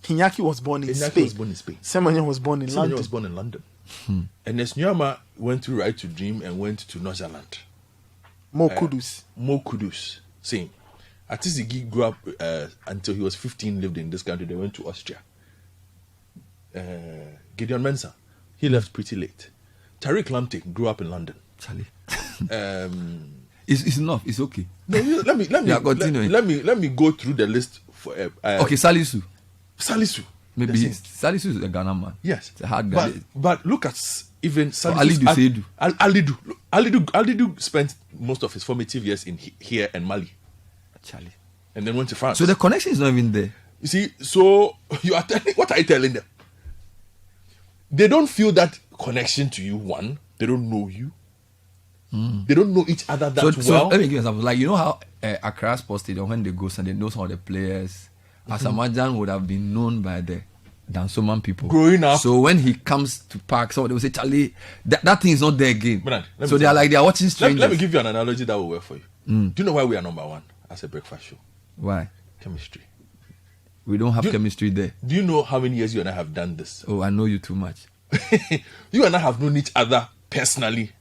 Hinyaki was born in Iñaki Spain. was born in Spain. Semenyo was born in Semenyo London. was born in London. And Nesnyama went to Right to Dream and went to Northern. Mo Kudus. Mo Kudus, same. Atizigi grew up until he was 15, lived in this country. They went to Austria. Gideon Mensah, he left pretty late. Tariq Lamptey grew up in London. Charlie. It's It's enough. It's okay. no, let me Yeah, continuing. let me go through the list for Okay, Salisu. Salisu. Maybe That's it. Salisu is a Ghana man. Yes, It's a hard guy. But look at even Salisu. Alidu Seidu. Alidu spent most of his formative years in here and Mali, Charlie. and then went to France. So the connection is not even there. You see, so you are telling, what are you telling them? They don't feel that connection to you. One, they don't know you. They don't know each other that So well. let me give you an example. Like, you know how Accra Sports Stadium, when they go and they know some of the players, Asamoah would have been known by the Dansoman people. Growing up. So when he comes to park, somebody will say, Charlie, that thing is not there again. Bernard, let me So they tell are you. like, they are watching strangers. Let me give you an analogy that will work for you. Do you know why we are number one as a breakfast show? Why? Chemistry. We don't have Do- chemistry there. Do you know how many years you and I have done this? Oh, I know you too much. You and I have known each other personally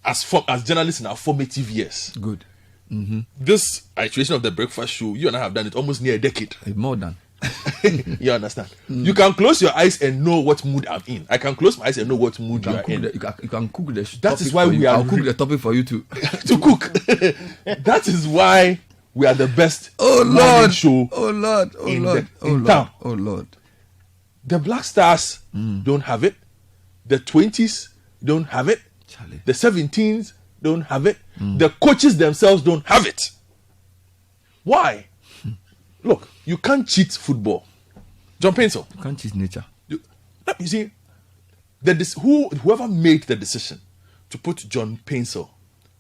as journalists in our formative years. Good. This iteration of the breakfast show, you and I have done it almost near a decade. More than. You understand? You can close your eyes and know what mood I'm in. I can close my eyes and know what mood you are in. You can cook the That topic is why for we you. are I'll cook re- the topic for you to. to cook. That is why we are the best Oh morning Lord! show. Oh Lord! Oh in Lord! the- Oh in Lord! town. Oh Lord! The Black Stars don't have it. The 20s don't have it. Charlie. The 17s don't have it. The coaches themselves don't have it. Why? Look, you can't cheat football. John Pencil. You can't cheat nature. You see, whoever made the decision to put John Pencil,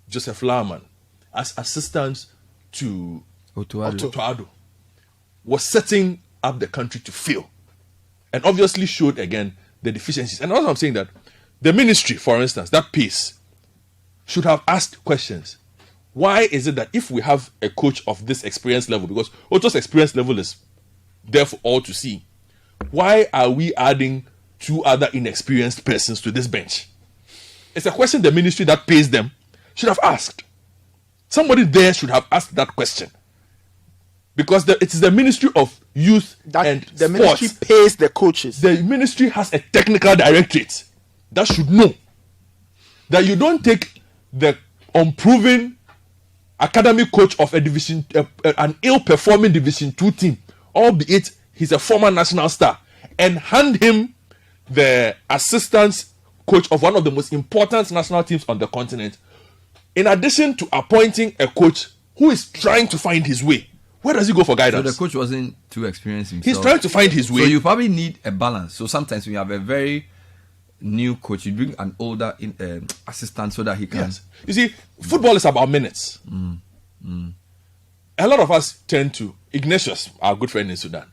Joseph Lauerman as assistants to Otuado. Ado was setting up the country to fail, and obviously showed again the deficiencies. And also, I'm saying that the ministry, for instance, that piece should have asked questions. Why is it that if we have a coach of this experience level, because Oto's experience level is there for all to see, why are we adding 2 other inexperienced persons to this bench? It's a question the ministry that pays them should have asked. Somebody there should have asked that question. Because it is the Ministry of Youth and The Sports. ministry pays the coaches. The ministry has a technical directorate that should know that you don't take the unproven academic coach of a division, an ill-performing Division 2 team, albeit he's a former national star, and hand him the assistant coach of one of the most important national teams on the continent, in addition to appointing a coach who is trying to find his way. Where does he go for guidance? So the coach wasn't too experienced himself. He's trying to find his way. So you probably need a balance. So sometimes when you have a very new coach, you bring an older assistant so that he can. Yes. You see, football is about minutes. A lot of us tend to. Ignatius, our good friend in Sudan,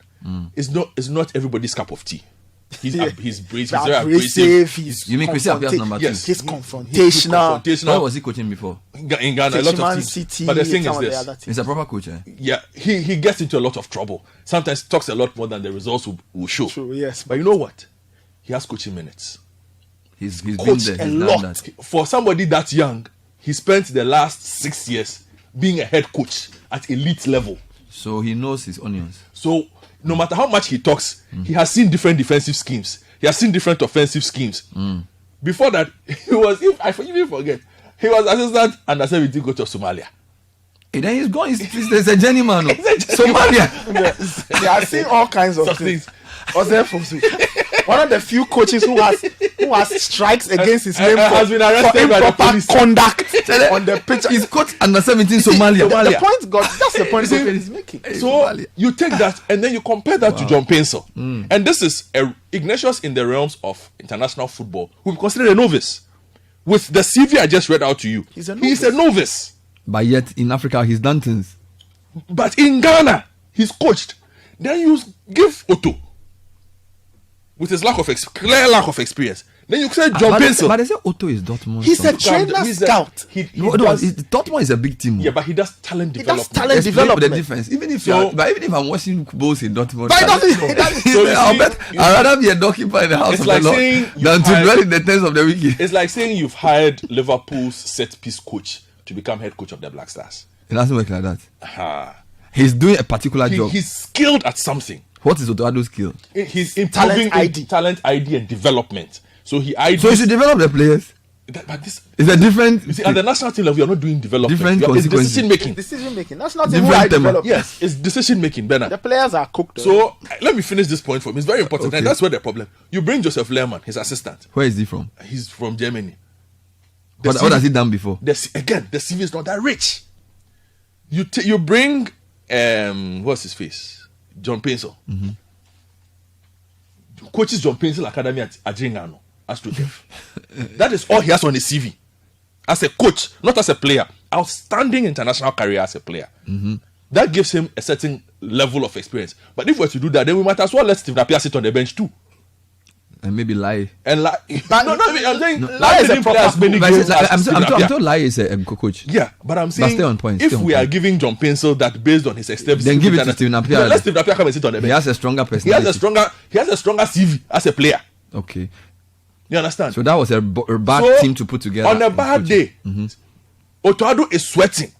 is not everybody's cup of tea. He's very abrasive. You mean Chrissy appears number 2? He's confrontational. Where was he coaching before? In Ghana, a lot of teams. City, but the thing is this: He's a proper coach. Eh? yeah, he gets into a lot of trouble. Sometimes talks a lot more than the results will show. True, yes. But you know what? He has coaching minutes. He's been Coached there. a He's lot. done that. For somebody that young, he spent the last 6 years being a head coach at elite level. So he knows his onions. So no matter how much he talks, he has seen different defensive schemes. He has seen different offensive schemes. Before that, he was, if I even forget, he was assistant and assistant coach of Somalia. And then he's gone. He's a journeyman. Somalia. They are seeing all kinds of things. One of the few coaches who has strikes against his name has been arrested by the police. Conduct on the pitch. He's coach under 17 Somalia. The point that's the point he's making. So you take that and then you compare that to John Pencil. And this is Ignatius in the realms of international football, who we consider a novice. With the CV I just read out to you, he's a novice. But yet in Africa, he's done things. But in Ghana, he's coached. Then you give Otto, with his clear lack of experience. Then you say John Pencil. But they say Otto is Dortmund. He's a trainer scout. Dortmund is a big team. Yeah, but he does talent development. Explain the difference. Even if I'm watching balls in Dortmund, I'd rather be a doorkeeper in the house of the Lord than to dwell in the tents of the wicked. It's like saying you've hired Liverpool's set piece coach to become head coach of the Black Stars. It doesn't work like that. He's doing a particular job. He's skilled at something. What is Otoado's skill? He's improving talent ID and development. So he should develop the players. But this is a different. You see, at the national team level, you're not doing development. It's decision making. That's not development. Yes, it's decision making, Bernard. The players are cooked. So let me finish this point for him. It's very important, and that's where the problem. You bring Joseph Lehrmann, his assistant. Where is he from? He's from Germany. What has he done before? The CV is not that rich. You bring what's his face? John Pencil. Coaches John Pencil Academy at Adjingano. That is all he has on his CV. As a coach, not as a player. Outstanding international career as a player. That gives him a certain level of experience. But if we're to do that, then we might as well let Steve Napier sit on the bench too. And maybe lie. And lie. I'm saying lie is a proper many games. I'm told lie is a coach. Yeah, but I'm saying stay on point. If we are giving John Pencil that based on his experience, then give it to Steve Napier. Let Steve Napier come and sit on the bench. He has a stronger personality. He has a stronger CV as a player. Okay. You understand? So that was a bad team to put together. On a bad day, Otoado is sweating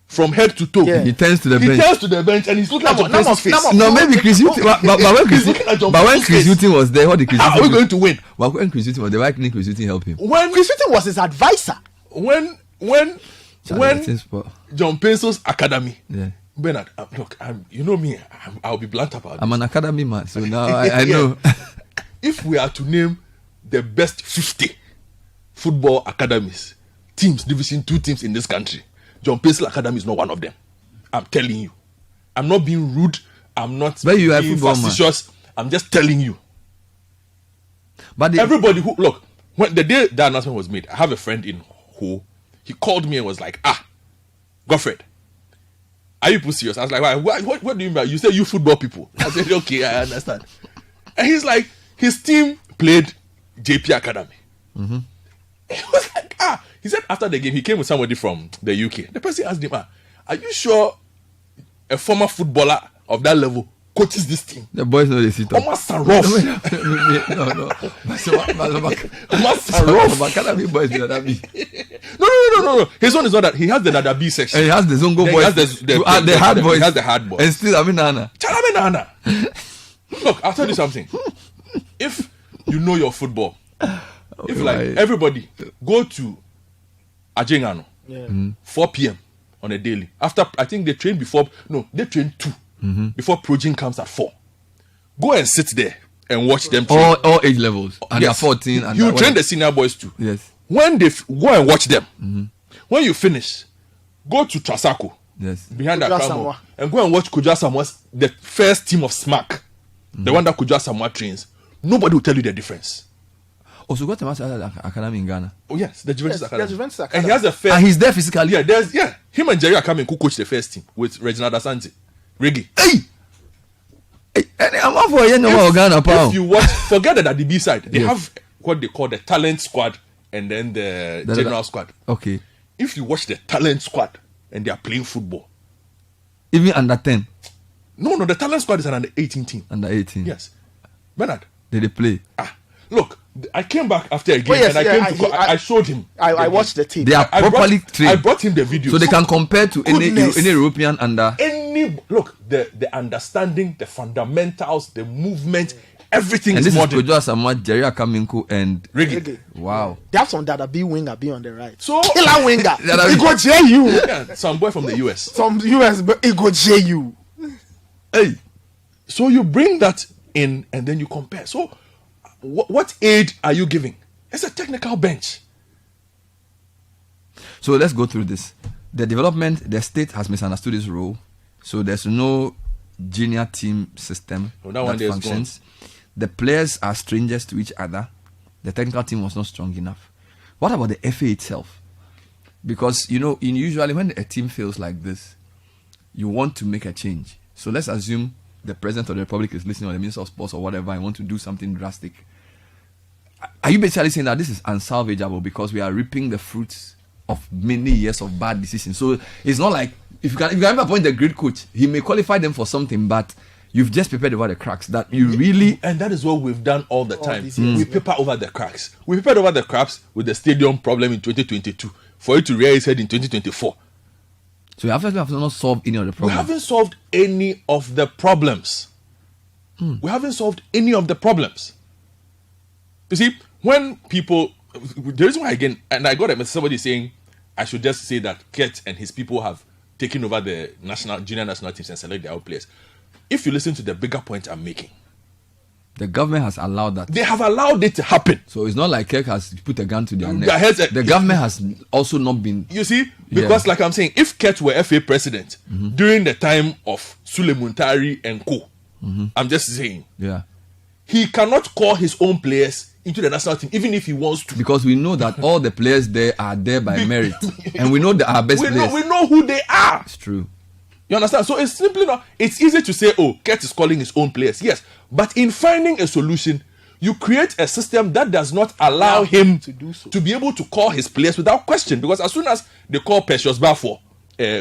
from head to toe. Yeah. He turns to the bench. He turns to the bench and he's looking at John Pencil's face. No, maybe Chris Hughton. But when Chris Hughton was there, what did Chris Hughton? Are we going to win? Well, when Chris Hughton was there, why couldn't Chris Hughton help him? When Chris Hughton was his advisor. When John Pencil's academy. Yeah. Bernard, look, you know me. I'll be blunt about it. I'm an academy man, so now I know. If we are to name the best 50 football academies, Division 2 teams in this country, John Pencil Academy is not one of them. I'm telling you. I'm not being rude. I'm not being facetious. I'm just telling you. But everybody who look, when the day that announcement was made, I have a friend in who he called me and was like, Godfred, are you serious? I was like, what do you mean? You say you football people. I said, okay, I understand. And he's like, his team played JP Academy. He was like, he said after the game, he came with somebody from the UK. The person asked him, are you sure a former footballer of that level coaches this team? The boys know they sit up. No. Academy boys do that. No. His one is not that. He has the Nadabi section. And he has the Zongo boys. He has the hard boys. He has the hard boys. And still, Nana. Look, I'll tell you something. If you know your football, If like everybody go to Ajengano, 4 p.m. on a daily. After I think they train they train 2 before Projin comes at 4. Go and sit there and watch them train. All age levels. And they're 14. And you train the senior boys too. Yes. When they go and watch them, when you finish, go to Trasako. Yes. Behind that camera and go and watch Kujua Samoa's the first team of SMAC, the one that Kujua Samoa trains. Nobody will tell you the difference. Also got a master academy in Ghana. Oh yes, the Juventus Academy. The Juventus And Academy. he has the first. And he's there physically. Yeah, him and Jerry are coming who coach the first team with Reginald Asante. Reggie. Hey, I'm up for Ghana. If you watch, forget that at the B side, they have what they call the talent squad and then the general squad. Okay. If you watch the talent squad and they are playing football, even under 10. No, the talent squad is an under 18 team. Under 18. Yes. Bernard. Did they play? Look, I came back after a game I showed him. I watched the tape. They are properly trained. I brought him the video. So they can compare to any European under. The understanding, the fundamentals, the movement, everything and is modern. And this is Kujua Samoa, Jerry Akaminko and Reggae. Wow. They have some Dada B winger be on the right. So killer winger. He go JU. Yeah, some boy from the US. Some US, but he go JU. Hey. So you bring that in and then you compare. So what aid are you giving? It's a technical bench. So let's go through this. The state has misunderstood its role. So there's no junior team system that functions. The players are strangers to each other. The technical team was not strong enough. What about the FA itself? Because, usually when a team fails like this, you want to make a change. So let's assume the President of the Republic is listening, or the Minister of Sports or whatever, and want to do something drastic. Are you basically saying that this is unsalvageable because we are reaping the fruits of many years of bad decisions? So it's not like, if you can ever appoint the great coach, he may qualify them for something, but you've just prepared over the cracks that you really... And that is what we've done all the time. We paper over the cracks. We papered over the cracks with the stadium problem in 2022 for it to rear its head in 2024. So we have not solved any of the problems. We haven't solved any of the problems. We haven't solved any of the problems. You see, when people... The reason why, again, and I got somebody saying, I should just say that Kurt and his people have taken over the junior national teams and select their own players. If you listen to the bigger point I'm making, the government has allowed that. They have allowed it to happen. So it's not like Kirk has put a gun to their neck. The government has also not been... You see, because like I'm saying, if Kurt were FA president during the time of Sule Muntari and co, I'm just saying, he cannot call his own players into the national team, even if he wants to. Because we know that all the players there are there by merit. And we know that our best players. We know who they are. It's true. You understand? So it's simply not... It's easy to say, Kurt is calling his own players. Yes. But in finding a solution, you create a system that does not allow him to do so, to be able to call his players without question. Because as soon as they call Precious Bafo,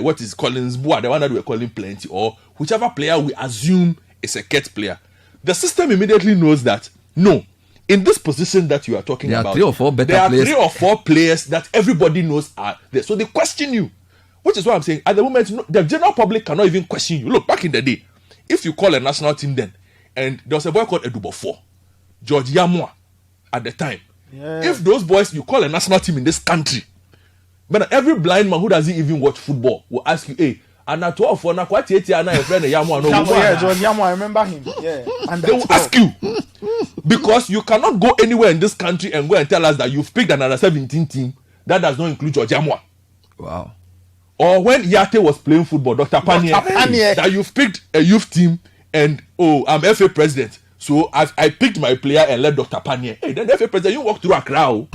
what is Collins Boa, the one that we're calling Plenty, or whichever player we assume is a Kurt player, the system immediately knows that, no, in this position that you are talking about, there are 3 or 4 players that everybody knows are there. So they question you. Which is why I'm saying, at the moment, the general public cannot even question you. Look, back in the day, if you call a national team then, and there was a boy called Edubofo, George Yamwa, at the time. Yeah. If those boys, you call a national team in this country, but every blind man who doesn't even watch football will ask you, hey, and at 12 for your friend Yamwa. Yeah, George Yamwa, I remember him. Yeah. And they will ask you. Because you cannot go anywhere in this country and go and tell us that you've picked another 17 team that does not include George Yamwa. Wow. Or when Yate was playing football, Dr. Panier, that you've picked a youth team and, I'm FA president. So I picked my player and let Dr. Panier. Hey, then the FA president, you walk through a crowd.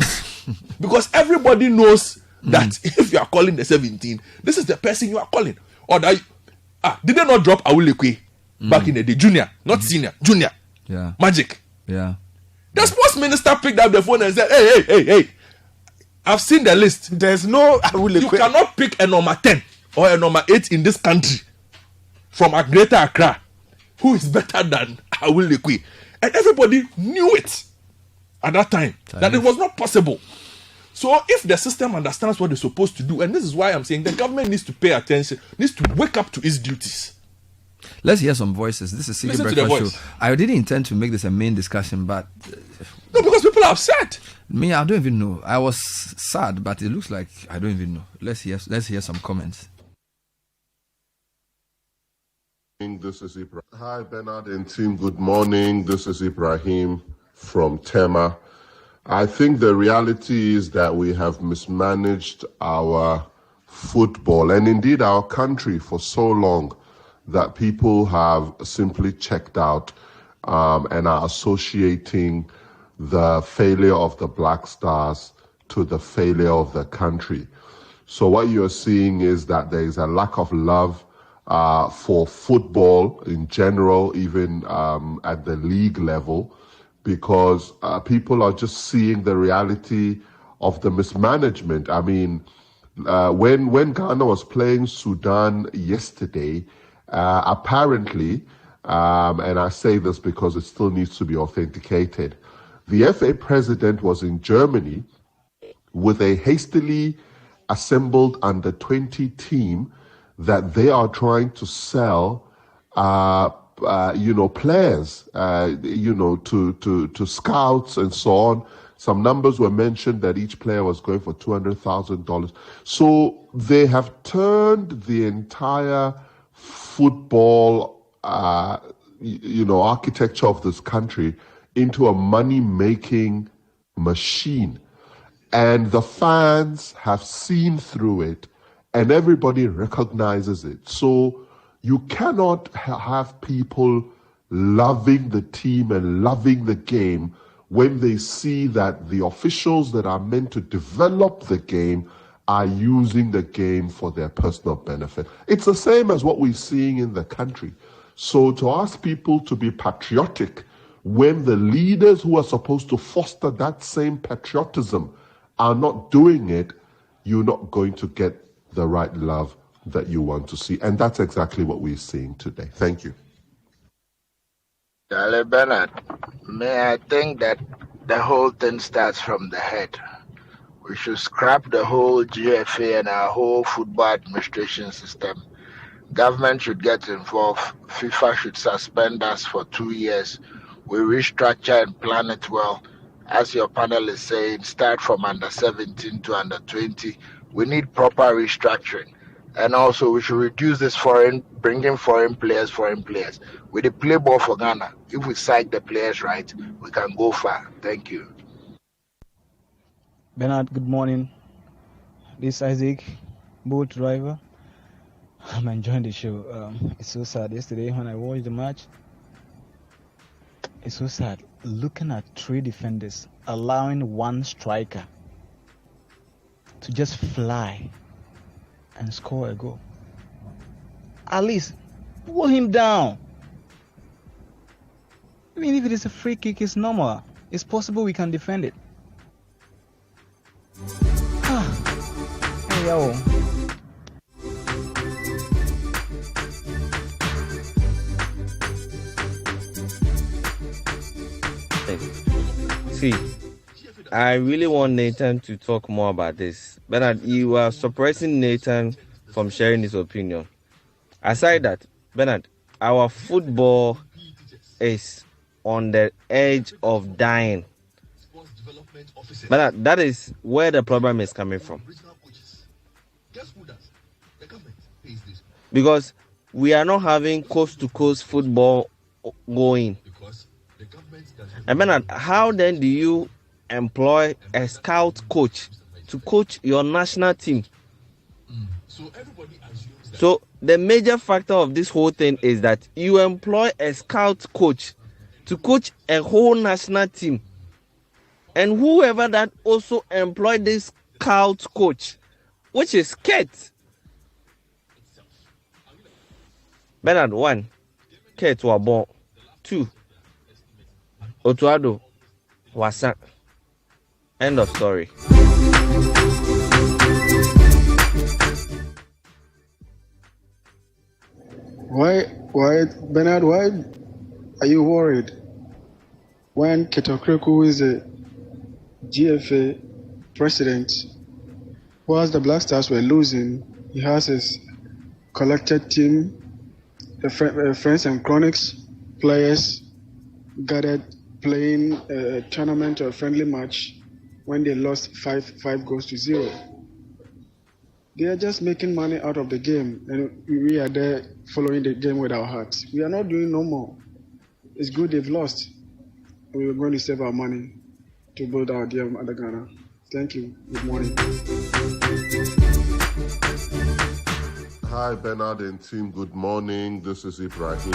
Because everybody knows that if you are calling the 17, this is the person you are calling. Or that, did they not drop Awulekwe back in the day? Junior, not senior, junior. Yeah. Magic. Yeah. The sports minister picked up the phone and said, hey. I've seen the list. There's no... You cannot pick a number 10 or a number 8 in this country from a greater Accra who is better than Awulekwe. And everybody knew it at that time, that it was not possible. So if the system understands what it's supposed to do, and this is why I'm saying the government needs to pay attention, needs to wake up to its duties. Let's hear some voices. This is City Listen to the Breakfast voice. Show. I didn't intend to make this a main discussion, but No, because people are upset. me, I don't even know. I was sad, but it looks like I don't even know. Let's hear some comments. This is Ibrahim. Hi, Bernard and team. Good morning. This is Ibrahim from Tema. I think the reality is that we have mismanaged our football and indeed our country for so long that people have simply checked out and are associating the failure of the Black Stars to the failure of the country. So what you're seeing is that there is a lack of love for football in general, even at the league level, because people are just seeing the reality of the mismanagement. I mean, when Ghana was playing Sudan yesterday, apparently, and I say this because it still needs to be authenticated, the FA president was in Germany with a hastily assembled under-20 team that they are trying to sell, players, to scouts and so on. Some numbers were mentioned that each player was going for $200,000. So they have turned the entire football, architecture of this country into a money-making machine. And the fans have seen through it, and everybody recognizes it. So you cannot have people loving the team and loving the game when they see that the officials that are meant to develop the game are using the game for their personal benefit. It's the same as what we're seeing in the country. So to ask people to be patriotic when the leaders who are supposed to foster that same patriotism are not doing it, you're not going to get the right love that you want to see. And that's exactly what we're seeing today. Thank you. Charlie Bernard, I think that the whole thing starts from the head. We should scrap the whole GFA and our whole football administration system. Government should get involved. FIFA should suspend us for 2 years. We restructure and plan it well. As your panel is saying, start from under 17 to under 20. We need proper restructuring. And also, we should reduce this bringing foreign players. With the play ball for Ghana, if we psych the players right, we can go far. Thank you. Bernard, good morning. This is Isaac, boat driver. I'm enjoying the show. It's so sad. Yesterday, when I watched the match, it's so sad. Looking at 3 defenders, allowing 1 striker to just fly and score a goal. At least pull him down. I mean, if it is a free kick, it's normal. It's possible we can defend it. Hey, yo. See, I really want Nathan to talk more about this. Bernard, you are suppressing Nathan from sharing his opinion. Aside that, Bernard, our football is on the edge of dying. Bernard, that is where the problem is coming from. Because we are not having coast-to-coast football going. And Bernard, how then do you employ a scout coach to coach your national team? So the major factor of this whole thing is that you employ a scout coach to coach a whole national team. And whoever that also employed this scout coach, which is Kate. Bernard, 1, Kate Wabon, 2, Otuado Wasan. End of story. Why, Bernard, why are you worried when Ketokreku, who is a GFA president, whilst the Black Stars were losing, he has his collected team, friends and chronics players gathered playing a tournament or a friendly match when they lost 5-0. They are just making money out of the game, and we are there following the game with our hearts. We are not doing no more. It's good they've lost. We are going to save our money to build our dear Mother Ghana. Thank you. Good morning. Hi, Bernard and team. Good morning. This is Ibrahim.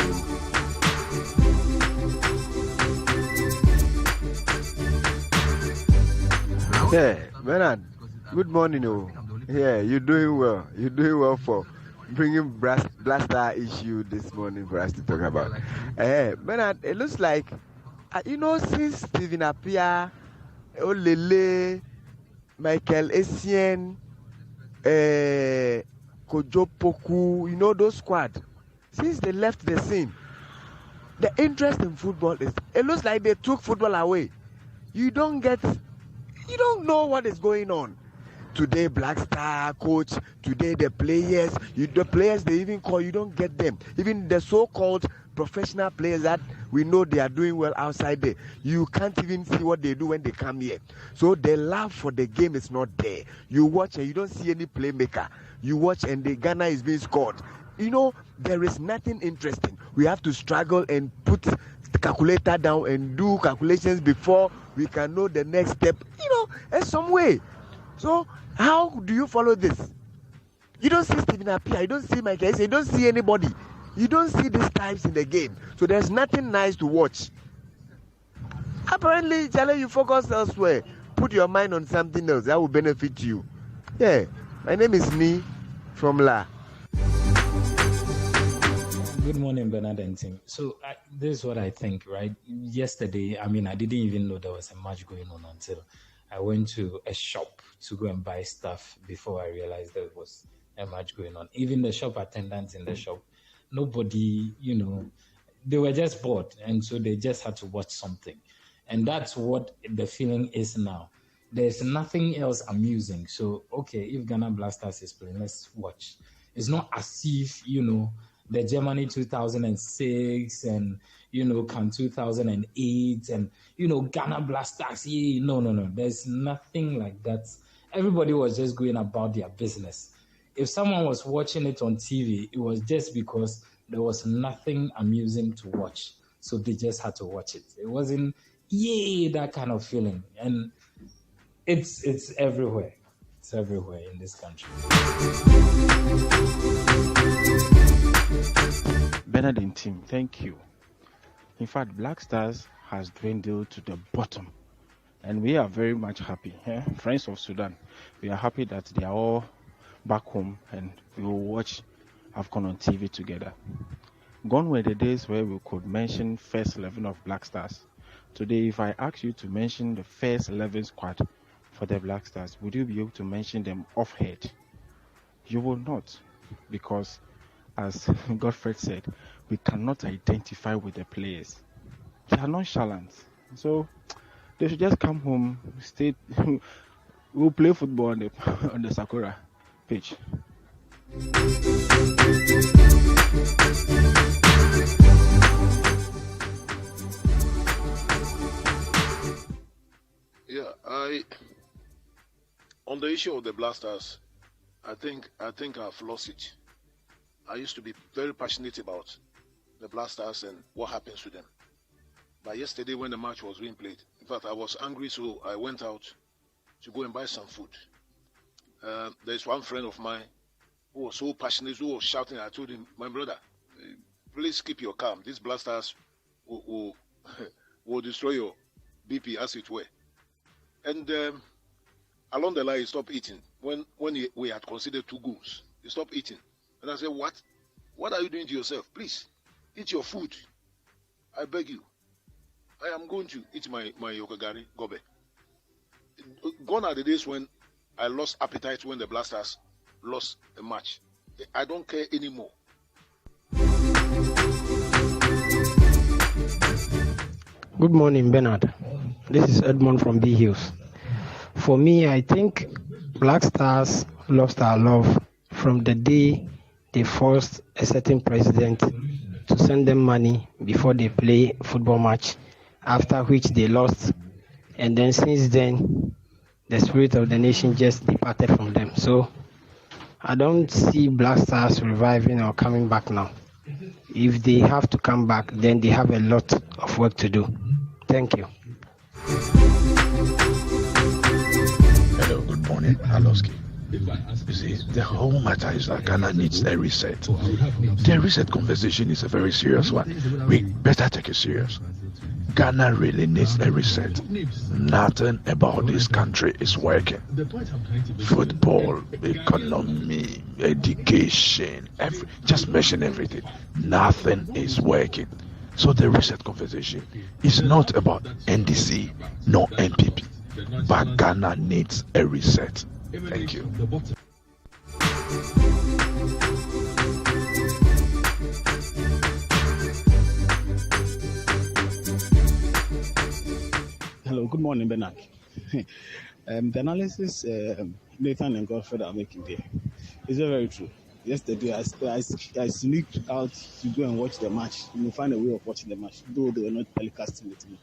Yeah, Bernard. Good morning. Oh, yeah, you're doing well. You're doing well for bringing blaster issue this morning for us to talk about. Bernard, it looks like since Stephen Appiah, Olele, Michael Essien, Kojo Poku, those squad, since they left the scene, the interest in football it looks like they took football away. You don't know what is going on. Today, Black Star coach, today the players they even call, you don't get them. Even the so-called professional players that we know they are doing well outside there, you can't even see what they do when they come here. So the love for the game is not there. You watch and you don't see any playmaker. You watch and the Ghana is being scored. There is nothing interesting. We have to struggle and put the calculator down and do calculations before we can know the next step. In some way. So how do you follow this? You don't see Stephen Appiah, you don't see Mike Essien, you don't see anybody. You don't see these types in the game. So there's nothing nice to watch. Apparently, Charlie, you focus elsewhere. Put your mind on something else that will benefit you. Yeah, my name is Nee from La. Good morning, Bernard and team. So this is what I think, right? Yesterday, I didn't even know there was a match going on until I went to a shop to go and buy stuff before I realized there was a match going on. Even the shop attendants in the shop, nobody, they were just bored. And so they just had to watch something. And that's what the feeling is now. There's nothing else amusing. So, okay, if Ghana Blasters is playing, let's watch. It's not as if, the Germany 2006 and, Can 2008 and, Ghana Blasters. No. There's nothing like that. Everybody was just going about their business. If someone was watching it on TV, it was just because there was nothing amusing to watch. So they just had to watch it. It wasn't, that kind of feeling. And it's everywhere. It's everywhere in this country. Bernard and team, thank you. In fact, Black Stars has dwindled to the bottom. And we are very much happy. Friends of Sudan, we are happy that they are all back home and we will watch AFCON on TV together. Gone were the days where we could mention first 11 of Black Stars. Today, if I ask you to mention the first 11 squad for the Black Stars, would you be able to mention them off head? You will not, because as Godfrey said, we cannot identify with the players. They are nonchalant. So they should just come home, stay. We'll play football on the Sakura pitch. Yeah, on the issue of the Blasters, I think I've lost it. I used to be very passionate about the Blasters and what happens to them. But yesterday when the match was being played, in fact, I was angry, so I went out to go and buy some food. There's one friend of mine who was so passionate, who was shouting. I told him, my brother, please keep your calm. These Blasters will destroy your BP, as it were. And along the line, he stopped eating. When we had considered 2 goals, he stopped eating. And I said, what? What are you doing to yourself? Please, eat your food. I beg you. I am going to eat my Yokagari Gobe. Gone are the days when I lost appetite when the Blasters lost a match. I don't care anymore. Good morning, Bernard. This is Edmond from B Hills. For me, I think Black Stars lost our love from the day they forced a certain president to send them money before they play football match, after which they lost. And then since then, the spirit of the nation just departed from them. So I don't see Black Stars reviving or coming back now. If they have to come back, then they have a lot of work to do. Thank you. Hello, good morning, Alowski. You see, the whole matter is that Ghana needs a reset. The reset conversation is a very serious one. We better take it serious. Ghana really needs a reset. Nothing about this country is working. Football, economy, education, just mention everything. Nothing is working. So the reset conversation is not about NDC nor NPP, but Ghana needs a reset. Thank you. Hello, good morning, Bernard. The analysis Nathan and Godfrey are making there is very true. Yesterday, I sneaked out to go and watch the match. You will find a way of watching the match, though they were not telecasting with me.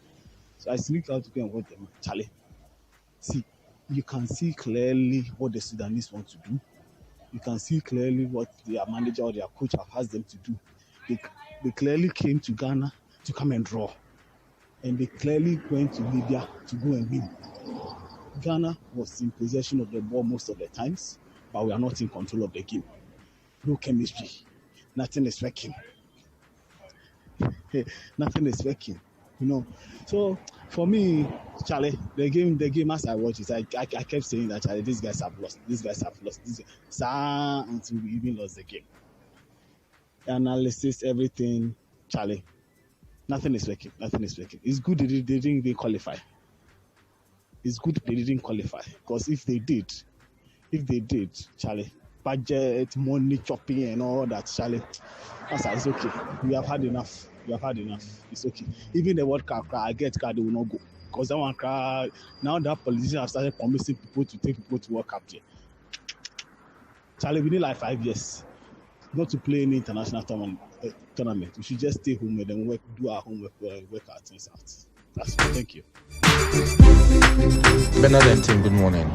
So I sneaked out to go and watch the match. Charlie, see, you can see clearly what the Sudanese want to do. You can see clearly what their manager or their coach have asked them to do. They clearly came to Ghana to come and draw. And they clearly went to Libya to go and win. Ghana was in possession of the ball most of the times, but we are not in control of the game. No chemistry. Nothing is working. Nothing is working. You know. So for me, Charlie, the game as I watch it, I kept saying that Charlie, these guys have lost. Until we even lost the game. Analysis, everything, Charlie. Nothing is working. It's good they didn't even qualify. It's good they didn't qualify. Because if they did, Charlie, budget, money, chopping and all that, Charlie, it's okay. We have had enough. It's okay. Even the World Cup, I get card, they will not go. Because that one crowd, now that politicians have started promising people to take people to World Cup there. Charlie, we need like 5 years not to play any international tournament. We should just stay home and then do our homework, work our things out. That's it. Thank you. Bernard and team, good morning.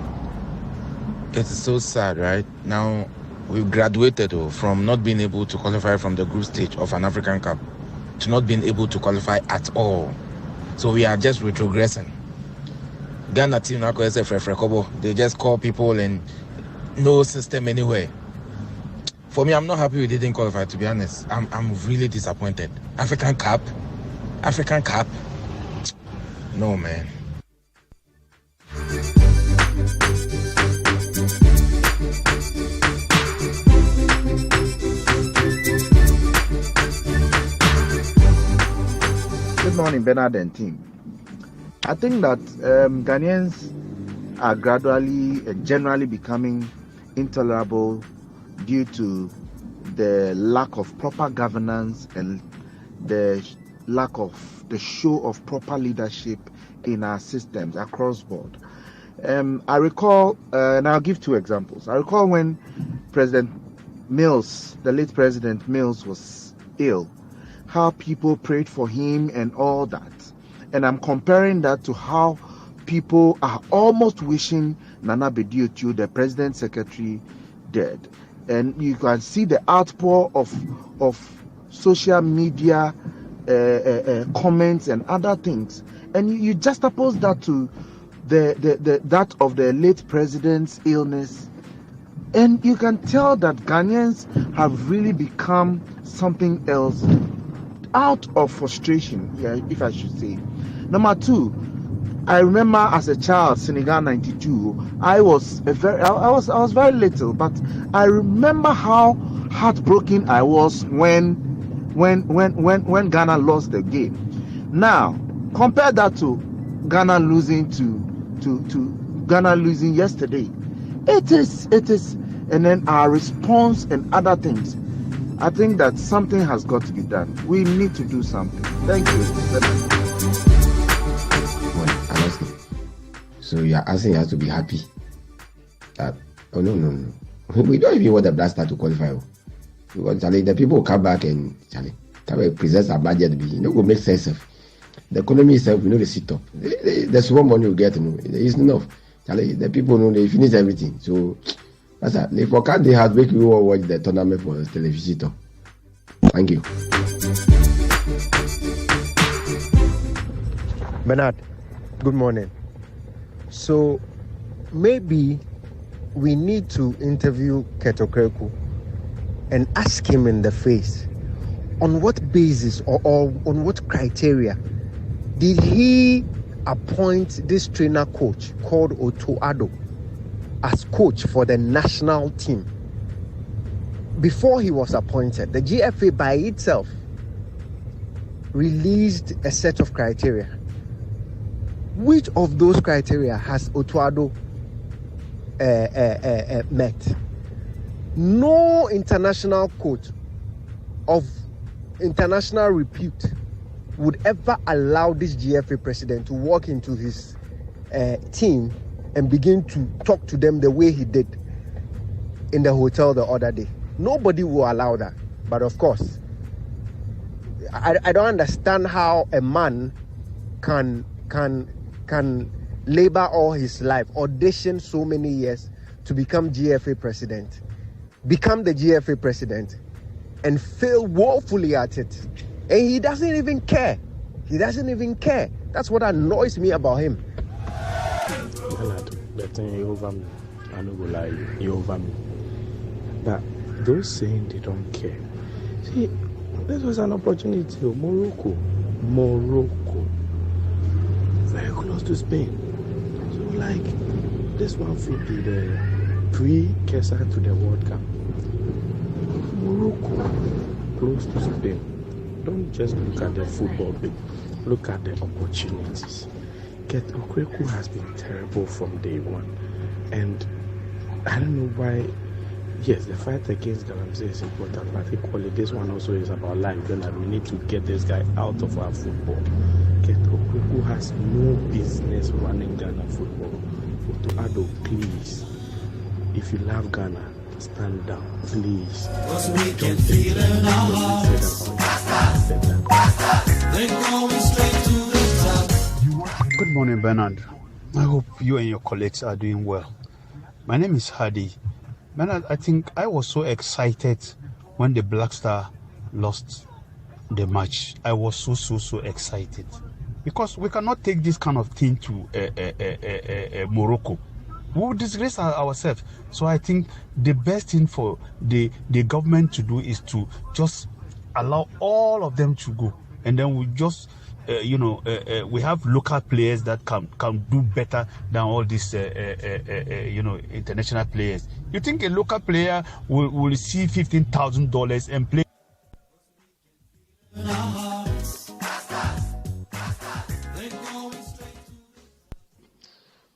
It is so sad, right? Now, we've graduated from not being able to qualify from the group stage of an African Cup to not being able to qualify at all. So we are just retrogressing. Ghana team, they just call people and no system anywhere. For me, I'm not happy we didn't qualify, to be honest. I'm really disappointed. African Cup? No, man. Good morning, Bernard and team. I think that Ghanaians are gradually and generally becoming intolerable due to the lack of proper governance and the lack of the show of proper leadership in our systems across board. I recall, and I'll give 2 examples. I recall when President Mills, the late President Mills, was ill, how people prayed for him and all that. And I'm comparing that to how people are almost wishing Nana Bediotio, the President Secretary, dead. And you can see the outpour of social media comments and other things. And you juxtapose that to that of the late president's illness. And you can tell that Ghanaians have really become something else out of frustration, if I should say. Number 2, I remember as a child, Senegal '92. I was very little, but I remember how heartbroken I was when Ghana lost the game. Now, compare that to Ghana losing to Ghana losing yesterday. It is, and then our response and other things. I think that something has got to be done. We need to do something. Thank you. So you are asking us to be happy that, oh no. We don't even want the Black Star to qualify. Because Charlie, the people will come back and Charlie, That presents a budget be. You know, go make sense of the economy itself. You know, the sit up. The small money you get, it's enough. The people know they finish everything. So that's it. They forecast they have make you all watch the tournament for television. Thank you. Bernard, good morning. So maybe we need to interview Ketokreku and ask him in the face on what basis or on what criteria did he appoint this trainer coach called Otto Addo as coach for the national team. Before he was appointed, the GFA by itself released a set of criteria. Which of those criteria has Otto Addo met? No international coach of international repute would ever allow this GFA president to walk into his team and begin to talk to them the way he did in the hotel the other day. Nobody will allow that. But of course, I don't understand how a man can labor all his life, audition so many years to become GFA president, become the GFA president, and fail woefully at it. And he doesn't even care. He doesn't even care. That's what annoys me about him. The thing you over me. I don't go lie, you over me. But those saying they don't care. See, this was an opportunity. Morocco. Very close to Spain. So like, this one should be the precursor to the World Cup. Morocco, close to Spain. Don't just look at the football bit. Look at the opportunities. Okreku has been terrible from day one. And I don't know why. Yes, the fight against Galamsey is important, but equally this one also is about life. Then we need to get this guy out of our football. Okreku has no business running Ghana football. Otto Addo, please, if you love Ghana, stand down, please. Good morning, Bernard. I hope you and your colleagues are doing well. My name is Hadi. Bernard, I think I was so excited when the Black Star lost the match. I was so excited. Because we cannot take this kind of thing to Morocco. We will disgrace ourselves. So I think the best thing for the government to do is to just allow all of them to go. And then we just, we have local players that can do better than all these, international players. You think a local player will see $15,000 and play?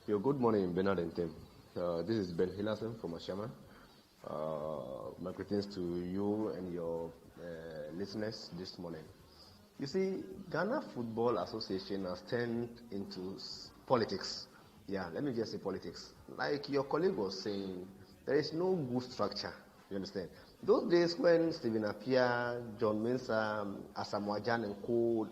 Yo, good morning, Bernard and Tim. This is Ben Hillerson from Ashama. My greetings to you and your listeners this morning. You see, Ghana Football Association has turned into politics. Yeah, let me just say politics. Like your colleague was saying, there is no good structure. You understand? Those days when Stephen Appiah, John Mensah, Asamoah and Co.,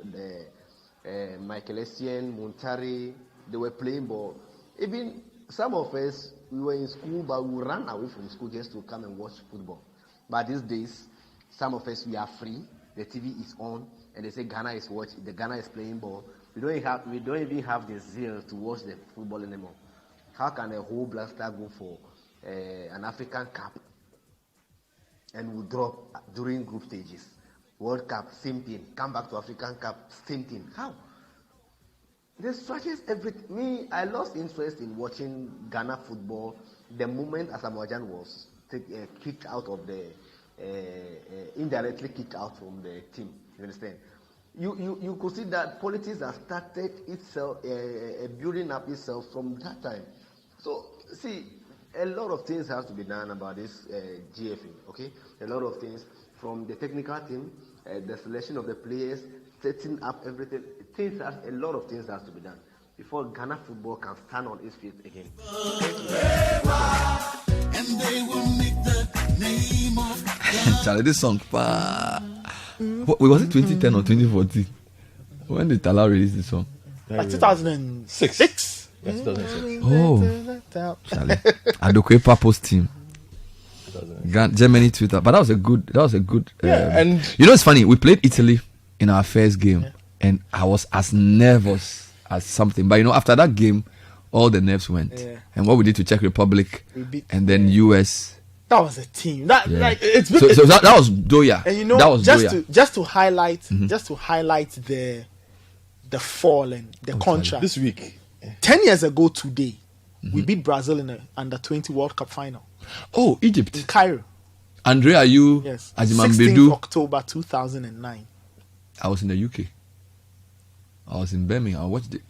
Michael Essien, Muntari, they were playing ball. Even some of us, we were in school, but we ran away from school just to come and watch football. But these days, some of us, we are free. The TV is on, and they say Ghana is watching. The Ghana is playing ball. We don't even have the zeal to watch the football anymore. How can a whole Black Star go for an African Cup and will drop during group stages? World Cup, same thing. Come back to African Cup, same thing. How? The structures everything. Me, I lost interest in watching Ghana football the moment Asamoah was kicked out of the, indirectly kicked out from the team. You understand? You could see that politics has started itself, building up itself from that time. So, see, a lot of things have to be done about this GFA, okay? A lot of things from the technical team, the selection of the players, setting up everything. A lot of things have to be done before Ghana football can stand on its feet again. Charlie, this song, Was it 2010 or 2014? When did Tala release the song? 2006. Yes, 2006. Oh, Charlie. Adokwe Papo's team. Germany Twitter, but that was a good. And you know, it's funny. We played Italy in our first game, and I was as nervous as something. But you know, after that game, all the nerves went. Yeah. And what we did to Czech Republic, and then US. That was a team. That it's so that was Doya. And you know, that was just to highlight the fall and the contrast. This week, 10 years ago today, we beat Brazil in the Under-20 World Cup final. Oh, Egypt. In Cairo. Andre, are you? Yes. Ajimambedu? 16th October 2009. I was in the UK. I was in Birmingham. I watched it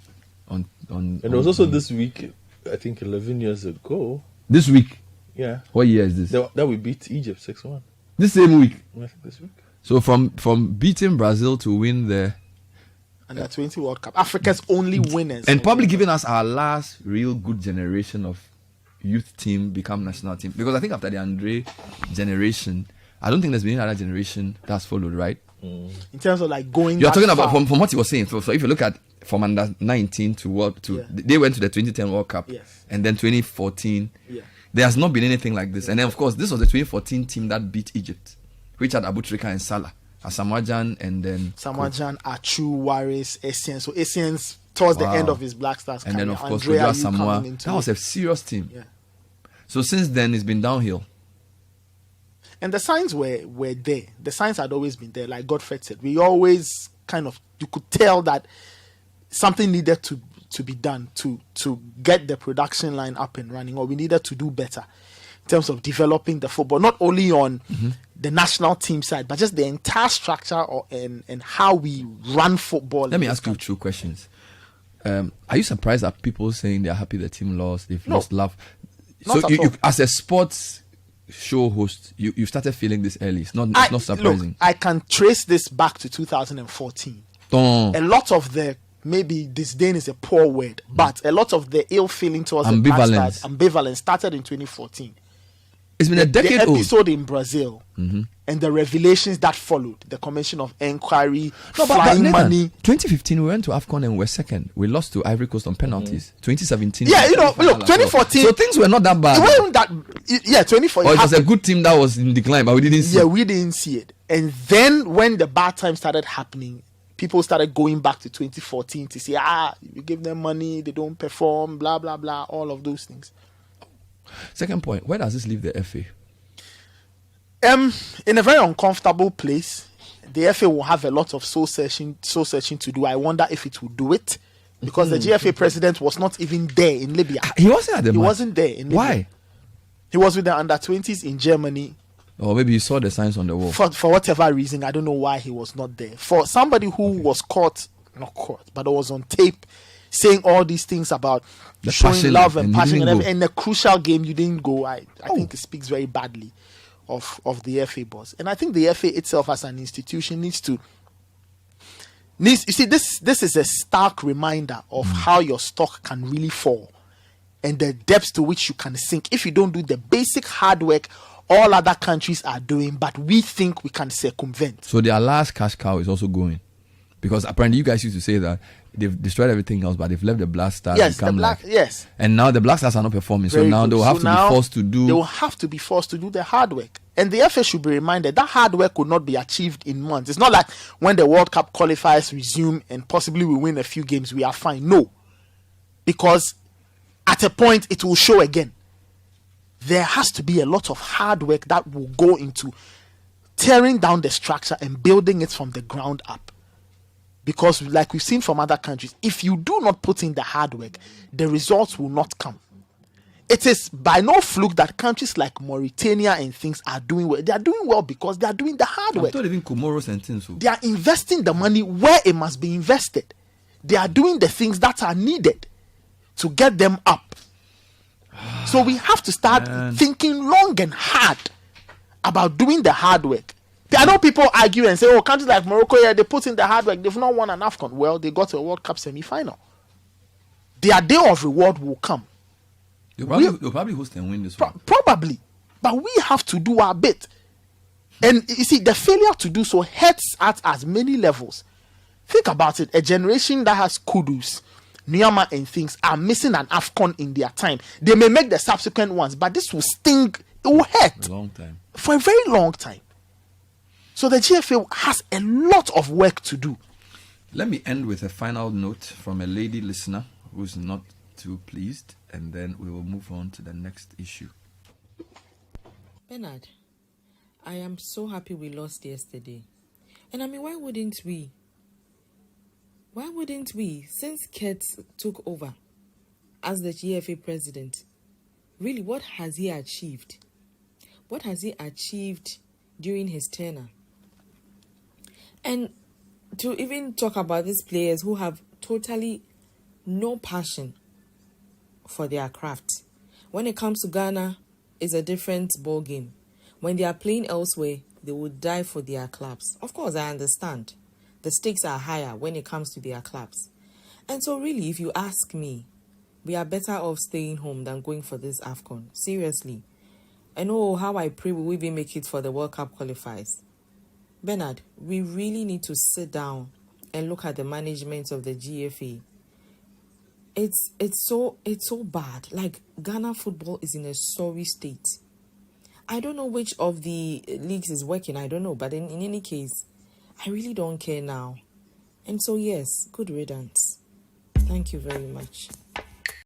on. And it was also this week, I think 11 years ago. This week? Yeah. What year is this? That we beat Egypt 6-1. This same week? I think this week. So from beating Brazil to win the Under-20 World Cup. Africa's only winners. And probably giving us our last real good generation of youth team become national team. Because I think after the Andre generation, I don't think there's been another generation that's followed, right? In terms of like going. You're talking about from what you were saying. So if you look at from Under-19 to they went to the 2010 World Cup, and then 2014. There has not been anything like this. And then of course this was the 2014 team that beat Egypt, which had Abutrika and Salah, Asamoah and then Asamoah, Achu, Waris, Essien. So Essien's towards the end of his Black Stars career. And then of course Andrea Samoah. That was a serious team. Yeah. So since then it's been downhill. And the signs were there. The signs had always been there. Like Godfred said, we always you could tell that something needed to be done to get the production line up and running, or we needed to do better in terms of developing the football, not only on the national team side, but just the entire structure and how we run football. Let me ask you two questions. Are you surprised at people saying they're happy the team lost, they've lost love? So you, as a sports show host, you started feeling this early. It's not surprising. Look, I can trace this back to 2014. A lot of the, maybe disdain is a poor word, but a lot of the ill feeling towards the Black Stars, ambivalence, started in 2014. It's been a decade old. The old. episode in Brazil and the revelations that followed, the Commission of Inquiry, flying money. 2015 we went to AFCON and we were second. We lost to Ivory Coast on penalties. 2017. Yeah, look, 2014. So things were not that bad. It wasn't that. Yeah, 2014. Or it was a good team that was in decline, but we didn't see. Yeah, we didn't see it. And then when the bad times started happening, people started going back to 2014 to say, you give them money, they don't perform, blah, blah, blah, all of those things. Second point, where does this leave the FA? In a very uncomfortable place. The FA will have a lot of soul searching to do. I wonder if it will do it, because the GFA president was not even there in Libya. He wasn't at the match. He wasn't there in Libya. Why? He was with the Under-20s in Germany. Or maybe he saw the signs on the wall. For whatever reason, I don't know why he was not there. For somebody who was not caught, but was on tape saying all these things about showing love and passion, and in a crucial game you didn't go. I think it speaks very badly of the FA boss. And I think the FA itself as an institution needs you see, this is a stark reminder of how your stock can really fall and the depths to which you can sink if you don't do the basic hard work all other countries are doing, but we think we can circumvent. So their last cash cow is also going, because apparently you guys used to say that they've destroyed everything else, but they've left the Black Stars. Yes, and now the Black Stars are not performing. Very so now they will have to be forced to do. They will have to be forced to do the hard work, and the FA should be reminded that hard work could not be achieved in months. It's not like when the World Cup qualifiers resume and possibly we win a few games, we are fine. No, because at a point it will show again. There has to be a lot of hard work that will go into tearing down the structure and building it from the ground up. Because like we've seen from other countries, if you do not put in the hard work, the results will not come. It is by no fluke that countries like Mauritania and things are doing well. They are doing well because they are doing the hard work. Not even Comoros and things. They are investing the money where it must be invested. They are doing the things that are needed to get them up. So we have to start thinking long and hard about doing the hard work. I know people argue and say, countries like Morocco, they put in the hard work. They've not won an AFCON. Well, they got to a World Cup semi-final. Their day of reward will come. They'll probably host and win this one. Probably. But we have to do our bit. And you see, the failure to do so hurts at many levels. Think about it. A generation that has Kudus, Nyama and things are missing an AFCON in their time. They may make the subsequent ones, but this will sting. It will hurt. A long time. For a very long time. So the GFA has a lot of work to do. Let me end with a final note from a lady listener who's not too pleased, and then we will move on to the next issue. Bernard, I am so happy we lost yesterday. And I mean, why wouldn't we? Why wouldn't we? Since Kurtz took over as the GFA president, really, what has he achieved? What has he achieved during his tenure? And to even talk about these players who have totally no passion for their craft. When it comes to Ghana, it's a different ball game. When they are playing elsewhere, they will die for their clubs. Of course, I understand. The stakes are higher when it comes to their clubs. And so really, if you ask me, we are better off staying home than going for this AFCON. Seriously. And oh, how I pray we will even make it for the World Cup qualifiers. Bernard, we really need to sit down and look at the management of the GFA. It's so bad. Like, Ghana football is in a sorry state. I don't know which of the leagues is working. I don't know. But in any case, I really don't care now. And so, yes, good riddance. Thank you very much.